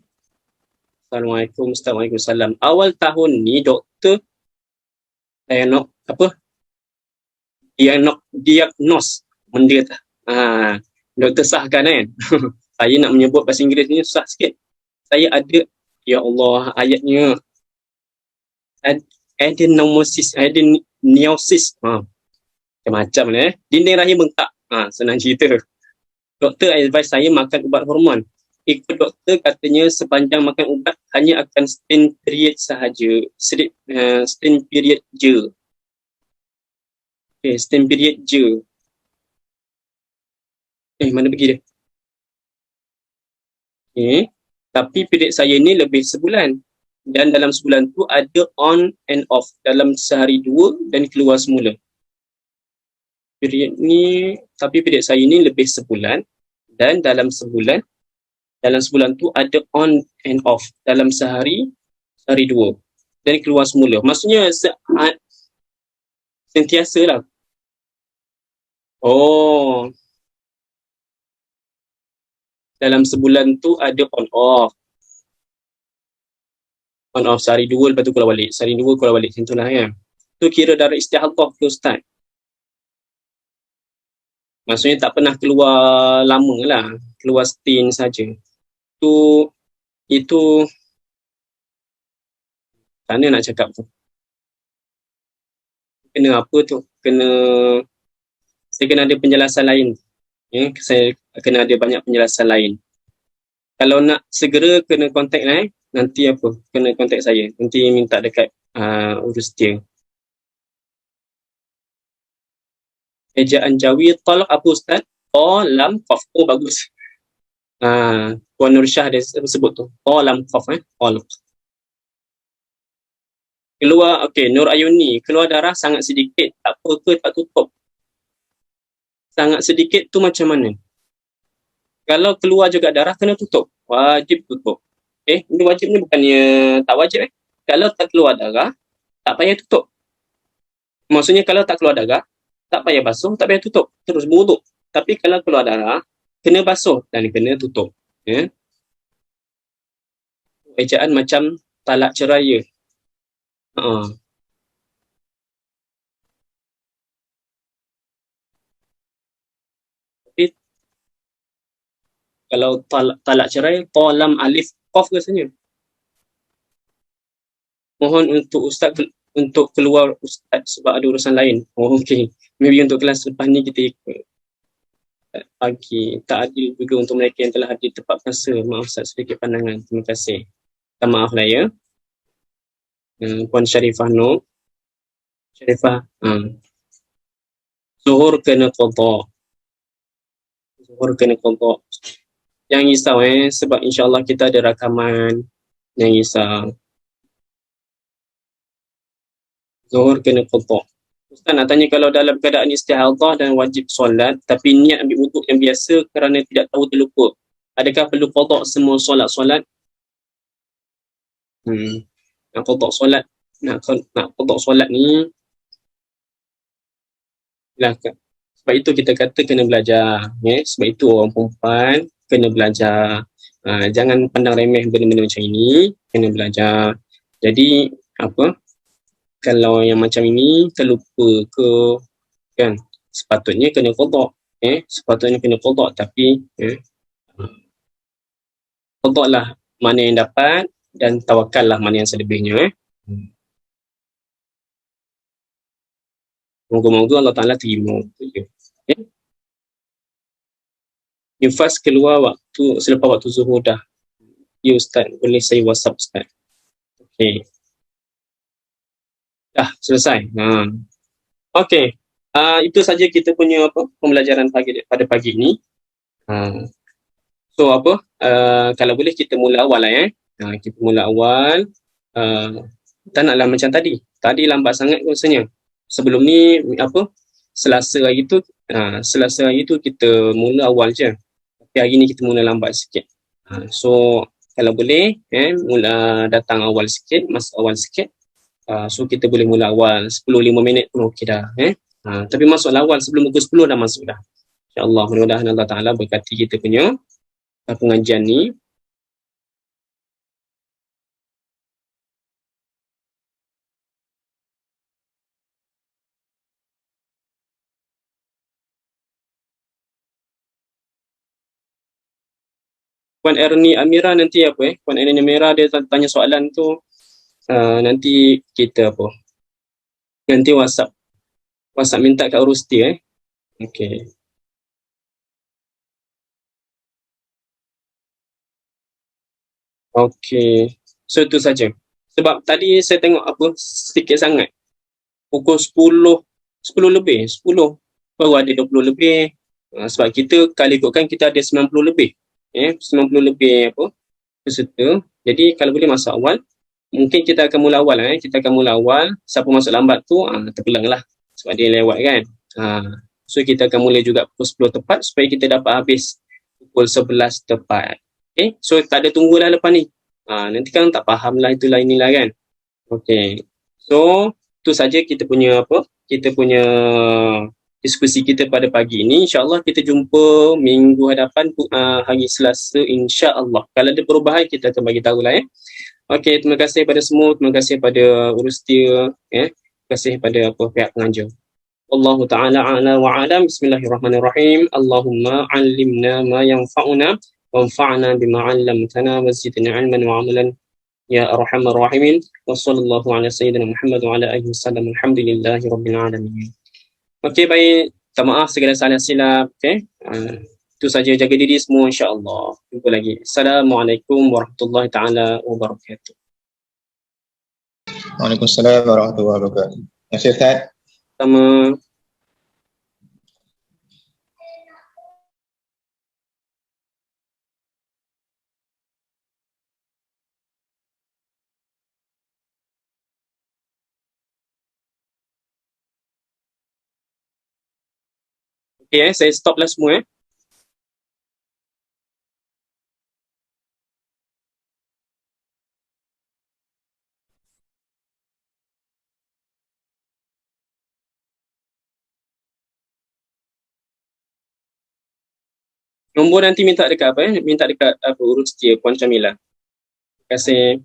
Assalamualaikum, Waalaikumsalam. Awal tahun ni doktor diagnos menderita. Doktor sahkan kan. Saya nak menyebut bahasa Inggeris ni susah sikit. Saya ada, ya Allah, ayatnya adenomyosis, macam-macam lah dinding rahim bengkak. Senang cerita. Doktor advise saya makan ubat hormon. Ikut doktor katanya sepanjang makan ubat hanya akan stain period sahaja. Stain period je. Okay, stain period je. Mana pergi dia? Okay. Tapi period saya ni lebih sebulan. Dan dalam sebulan tu ada on and off dalam sehari dua dan keluar semula. Period saya ni lebih sebulan dan dalam sebulan tu ada on and off dalam sehari dua dan keluar semula. Maksudnya sentiasa lah. Dalam sebulan tu ada on off sehari dua lepas tu keluar balik, macam tu lah kan. Tu kira darah istihadah ke Ustaz? Maksudnya tak pernah keluar lama lah, keluar stain saja. Itu mana nak cakap tu? Kena apa tu? Saya kena ada penjelasan lain. Saya kena ada banyak penjelasan lain. Kalau nak segera kena kontak nanti kena kontak saya. Nanti minta dekat urus dia. Ejaan Jawi talak apa Ustaz? Lam qaf. Bagus. Puan Nur Syah dia sebut tu. Lam qaf talak. Keluar, Nur Ayuni, keluar darah sangat sedikit, tak apa ke tak tutup? Sangat sedikit tu macam mana? Kalau keluar juga darah kena tutup. Wajib tutup. Ini wajib ni bukannya tak wajib Kalau tak keluar darah, tak payah tutup. Maksudnya kalau tak keluar darah, tak payah basuh, tak payah tutup. Terus berwuduk. Tapi kalau keluar darah, kena basuh dan kena tutup. Ejaan macam talak ceraya. Tapi kalau talak cerai, lam alif qaf rasanya. Mohon untuk Ustaz untuk keluar Ustaz sebab ada urusan lain. Okey. Maybe untuk kelas lepas ni kita ikut. Pagi. Tak adil juga untuk mereka yang telah hadir tepat masa. Maaf Ustaz, sedikit pandangan. Terima kasih. Minta maaf lah ya. Puan Syarifah Nur. Syarifah. Zuhur kena qada. Jangan risau sebab insyaAllah kita ada rakaman. Jangan risau. Zuhur kena qada. Ustaz nak tanya, kalau dalam keadaan istihadah dan wajib solat tapi niat ambil wuduk yang biasa kerana tidak tahu terlupa, adakah perlu qada semua solat-solat? Nak qada solat, nak qada solat ni lah. Sebab itu kita kata kena belajar. Sebab itu orang perempuan kena belajar. Jangan pandang remeh benda-benda macam ini. Kena belajar. Jadi kalau yang macam ini terlupa ke kan, sepatutnya kena qada. Sepatutnya kena qada, tapi qada lah mana yang dapat dan tawakal lah mana yang selebihnya. Moga-moga Allah Ta'ala terima. Nifas keluar selepas waktu zuhur dah. Ya Ustaz, boleh saya WhatsApp Ustaz. Okey. Dah selesai. Okey. Itu saja kita punya pembelajaran pada pagi ini. So kalau boleh kita mula awal lah kita mula awal. Tak naklah macam tadi. Tadi lambat sangat rasanya. Sebelum ni Selasa hari tu kita mula awal je. Tapi hari ni kita mula lambat sikit. So kalau boleh mula datang awal sikit, masuk awal sikit. So kita boleh mula awal 10-5 minit pun okey dah. Tapi masuk awal sebelum pukul 10 dah masuk dah. InsyaAllah, mudah-mudahan Allah Ta'ala berkati kita punya pengajian ni. Puan Erni Amira nanti Puan Erni Amira dia tanya soalan tu, nanti kita nanti WhatsApp minta kat Rusti okey. Okey. So itu saja. Sebab tadi saya tengok sedikit sangat. Pukul 10 lebih, 10 baru ada 20 lebih. Sebab kita kalau ikutkan kita ada 90 lebih. 90 lebih peserta. Jadi kalau boleh masuk awal, mungkin kita akan mula awal kita akan mula awal. Siapa masuk lambat tu terpulang lah sebab dia lewat kan. So kita akan mula juga pukul 10 tepat supaya kita dapat habis pukul 11 tepat. Okay, so tak ada tunggulah lepas ni. Nanti kan tak faham lah itulah inilah kan. Okay, so tu saja kita punya kita punya diskusi kita pada pagi ini. InsyaAllah kita jumpa minggu hadapan hari Selasa insyaAllah. Kalau ada perubahan kita akan bagi tahu lah Okey, terima kasih pada semua, terima kasih pada Urustia, terima kasih pada pihak pengajar. Wallahu ta'ala a'la wa a'lam. Bismillahirrahmanirrahim. Allahumma 'allimna ma yanfa'una wanfa'na bima 'allamtana wa zidna 'ilman wa 'amalan ya arhamar rahimin. Wa sallallahu ala sayyidina Muhammad wa ala alihi wasallam. Alhamdulillahi rabbil alamin. Okey, baik. Minta maaf segala salah silap. Itu saja, jaga diri semua insya-Allah. Jumpa lagi. Assalamualaikum warahmatullahi taala wabarakatuh. Waalaikumsalam warahmatullahi wabarakatuh. Terima kasih Ustaz. Sama. Okey, saya stop lah semua Nombor nanti minta dekat minta dekat urus dia Puan Camila. Terima kasih.